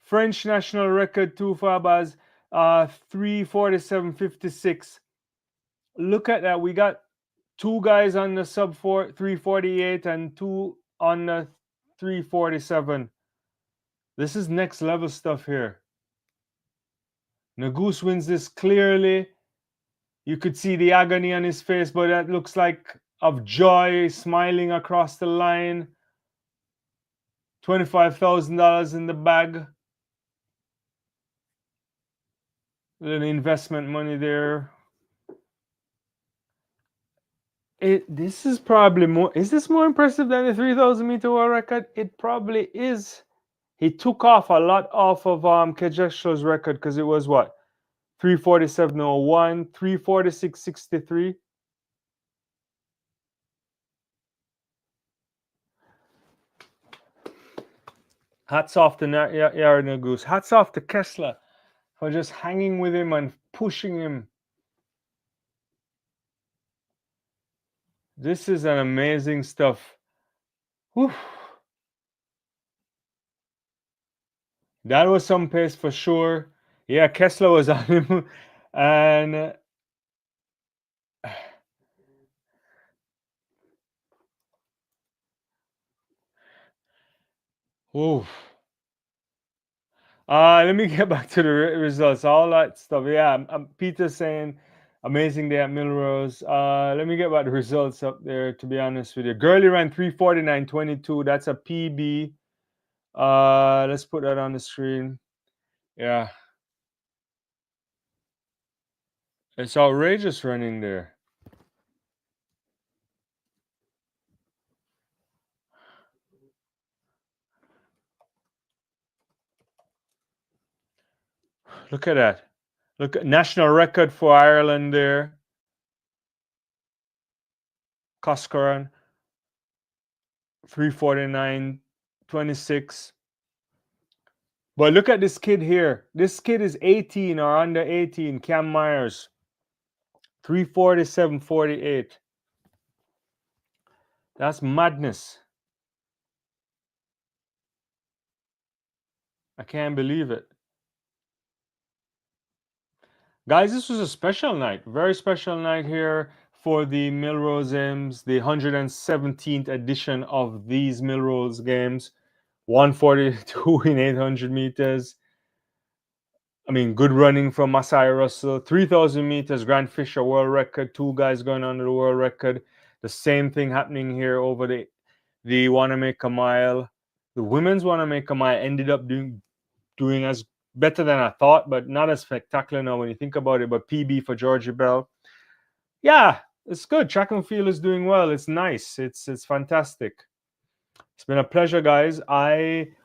French national record, two Fabas, 347.56. Look at that. We got 2 guys on the sub 348 and 2 on the 347. This is next level stuff here. Nagus wins this clearly. You could see the agony on his face, but that looks like of joy, smiling across the line. $25,000 in the bag. Little investment money there. This is probably more. Is this more impressive than the 3,000 meter world record? It probably is. He took off a lot off of Kejesho's record because it was what, 347.01, 346.63. Hats off to Yarden Goose. Hats off to Kessler for just hanging with him and pushing him. This is an amazing stuff. Whew. That was some pace for sure. Yeah, Kessler was on him. And oof. Let me get back to the results. All that stuff. Yeah, Peter saying amazing day at Millrose. Let me get back the results up there. To be honest with you, Gurley ran 3:49.22. That's a PB. Let's put that on the screen. Yeah, it's outrageous running there. Look at that. Look at national record for Ireland there. Coscoran 3:49.26. But look at this kid here. This kid is 18 or under 18. Cam Myers 3:47.48. That's madness. I can't believe it. Guys, this was a special night. Very special night here for the Millrose Games, the 117th edition of these Millrose Games. 142 in 800 meters. I mean, good running from Masai Russell. 3,000 meters, Grant Fisher world record. Two guys going under the world record. The same thing happening here over the Wanamaker Mile. The women's Wanamaker Mile ended up doing as better than I thought, but not as spectacular now when you think about it. But PB for Georgia Bell. Yeah, it's good. Track and field is doing well. It's nice. It's fantastic. It's been a pleasure, guys.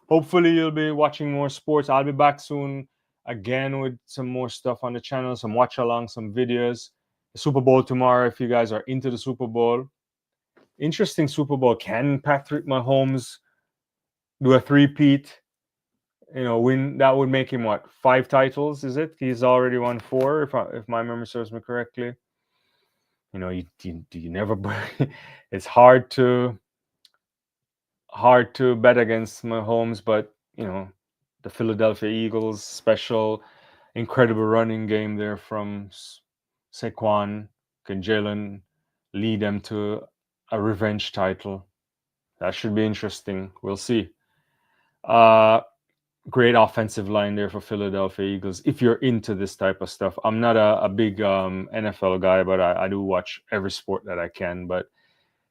Hopefully you'll be watching more sports. I'll be back soon again with some more stuff on the channel, some watch along, some videos. The Super Bowl tomorrow, if you guys are into the Super Bowl. Interesting Super Bowl. Can Patrick Mahomes do a three-peat? Win that would make him what, 5 titles? Is it? He's already won 4, if my memory serves me correctly. You never. It's hard to bet against Mahomes, but the Philadelphia Eagles, special, incredible running game there from Saquon. Can Jalen lead them to a revenge title? That should be interesting. We'll see. Great offensive line there for Philadelphia Eagles. If you're into this type of stuff, I'm not a big NFL guy, but I do watch every sport that I can. But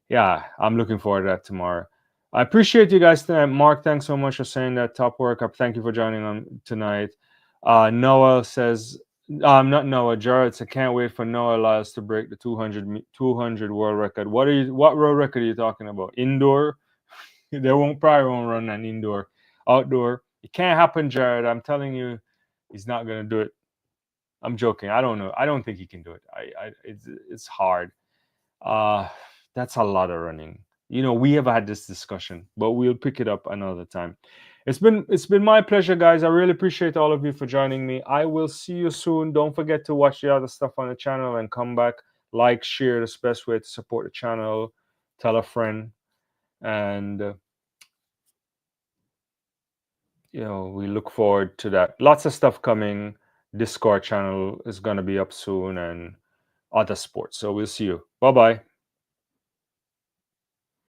yeah, I'm looking forward to that tomorrow. I appreciate you guys tonight. Mark, thanks so much for saying that. Top work. Thank you for joining on tonight. Noah says, not Noah, Jared. I can't wait for Noah Lyles to break the 200 world record. What world record are you talking about? Indoor? They probably won't run an indoor. Outdoor, it can't happen, Jared. I'm telling you, he's not gonna do it. I'm joking. I don't know. I don't think he can do it. It's hard. That's a lot of running. We have had this discussion, but we'll pick it up another time. It's been my pleasure, guys. I really appreciate all of you for joining me. I will see you soon. Don't forget to watch the other stuff on the channel and come back. Like, share. That's the best way to support the channel. Tell a friend. And we look forward to that. Lots of stuff coming. Discord channel is going to be up soon, and other sports. So we'll see you. Bye-bye.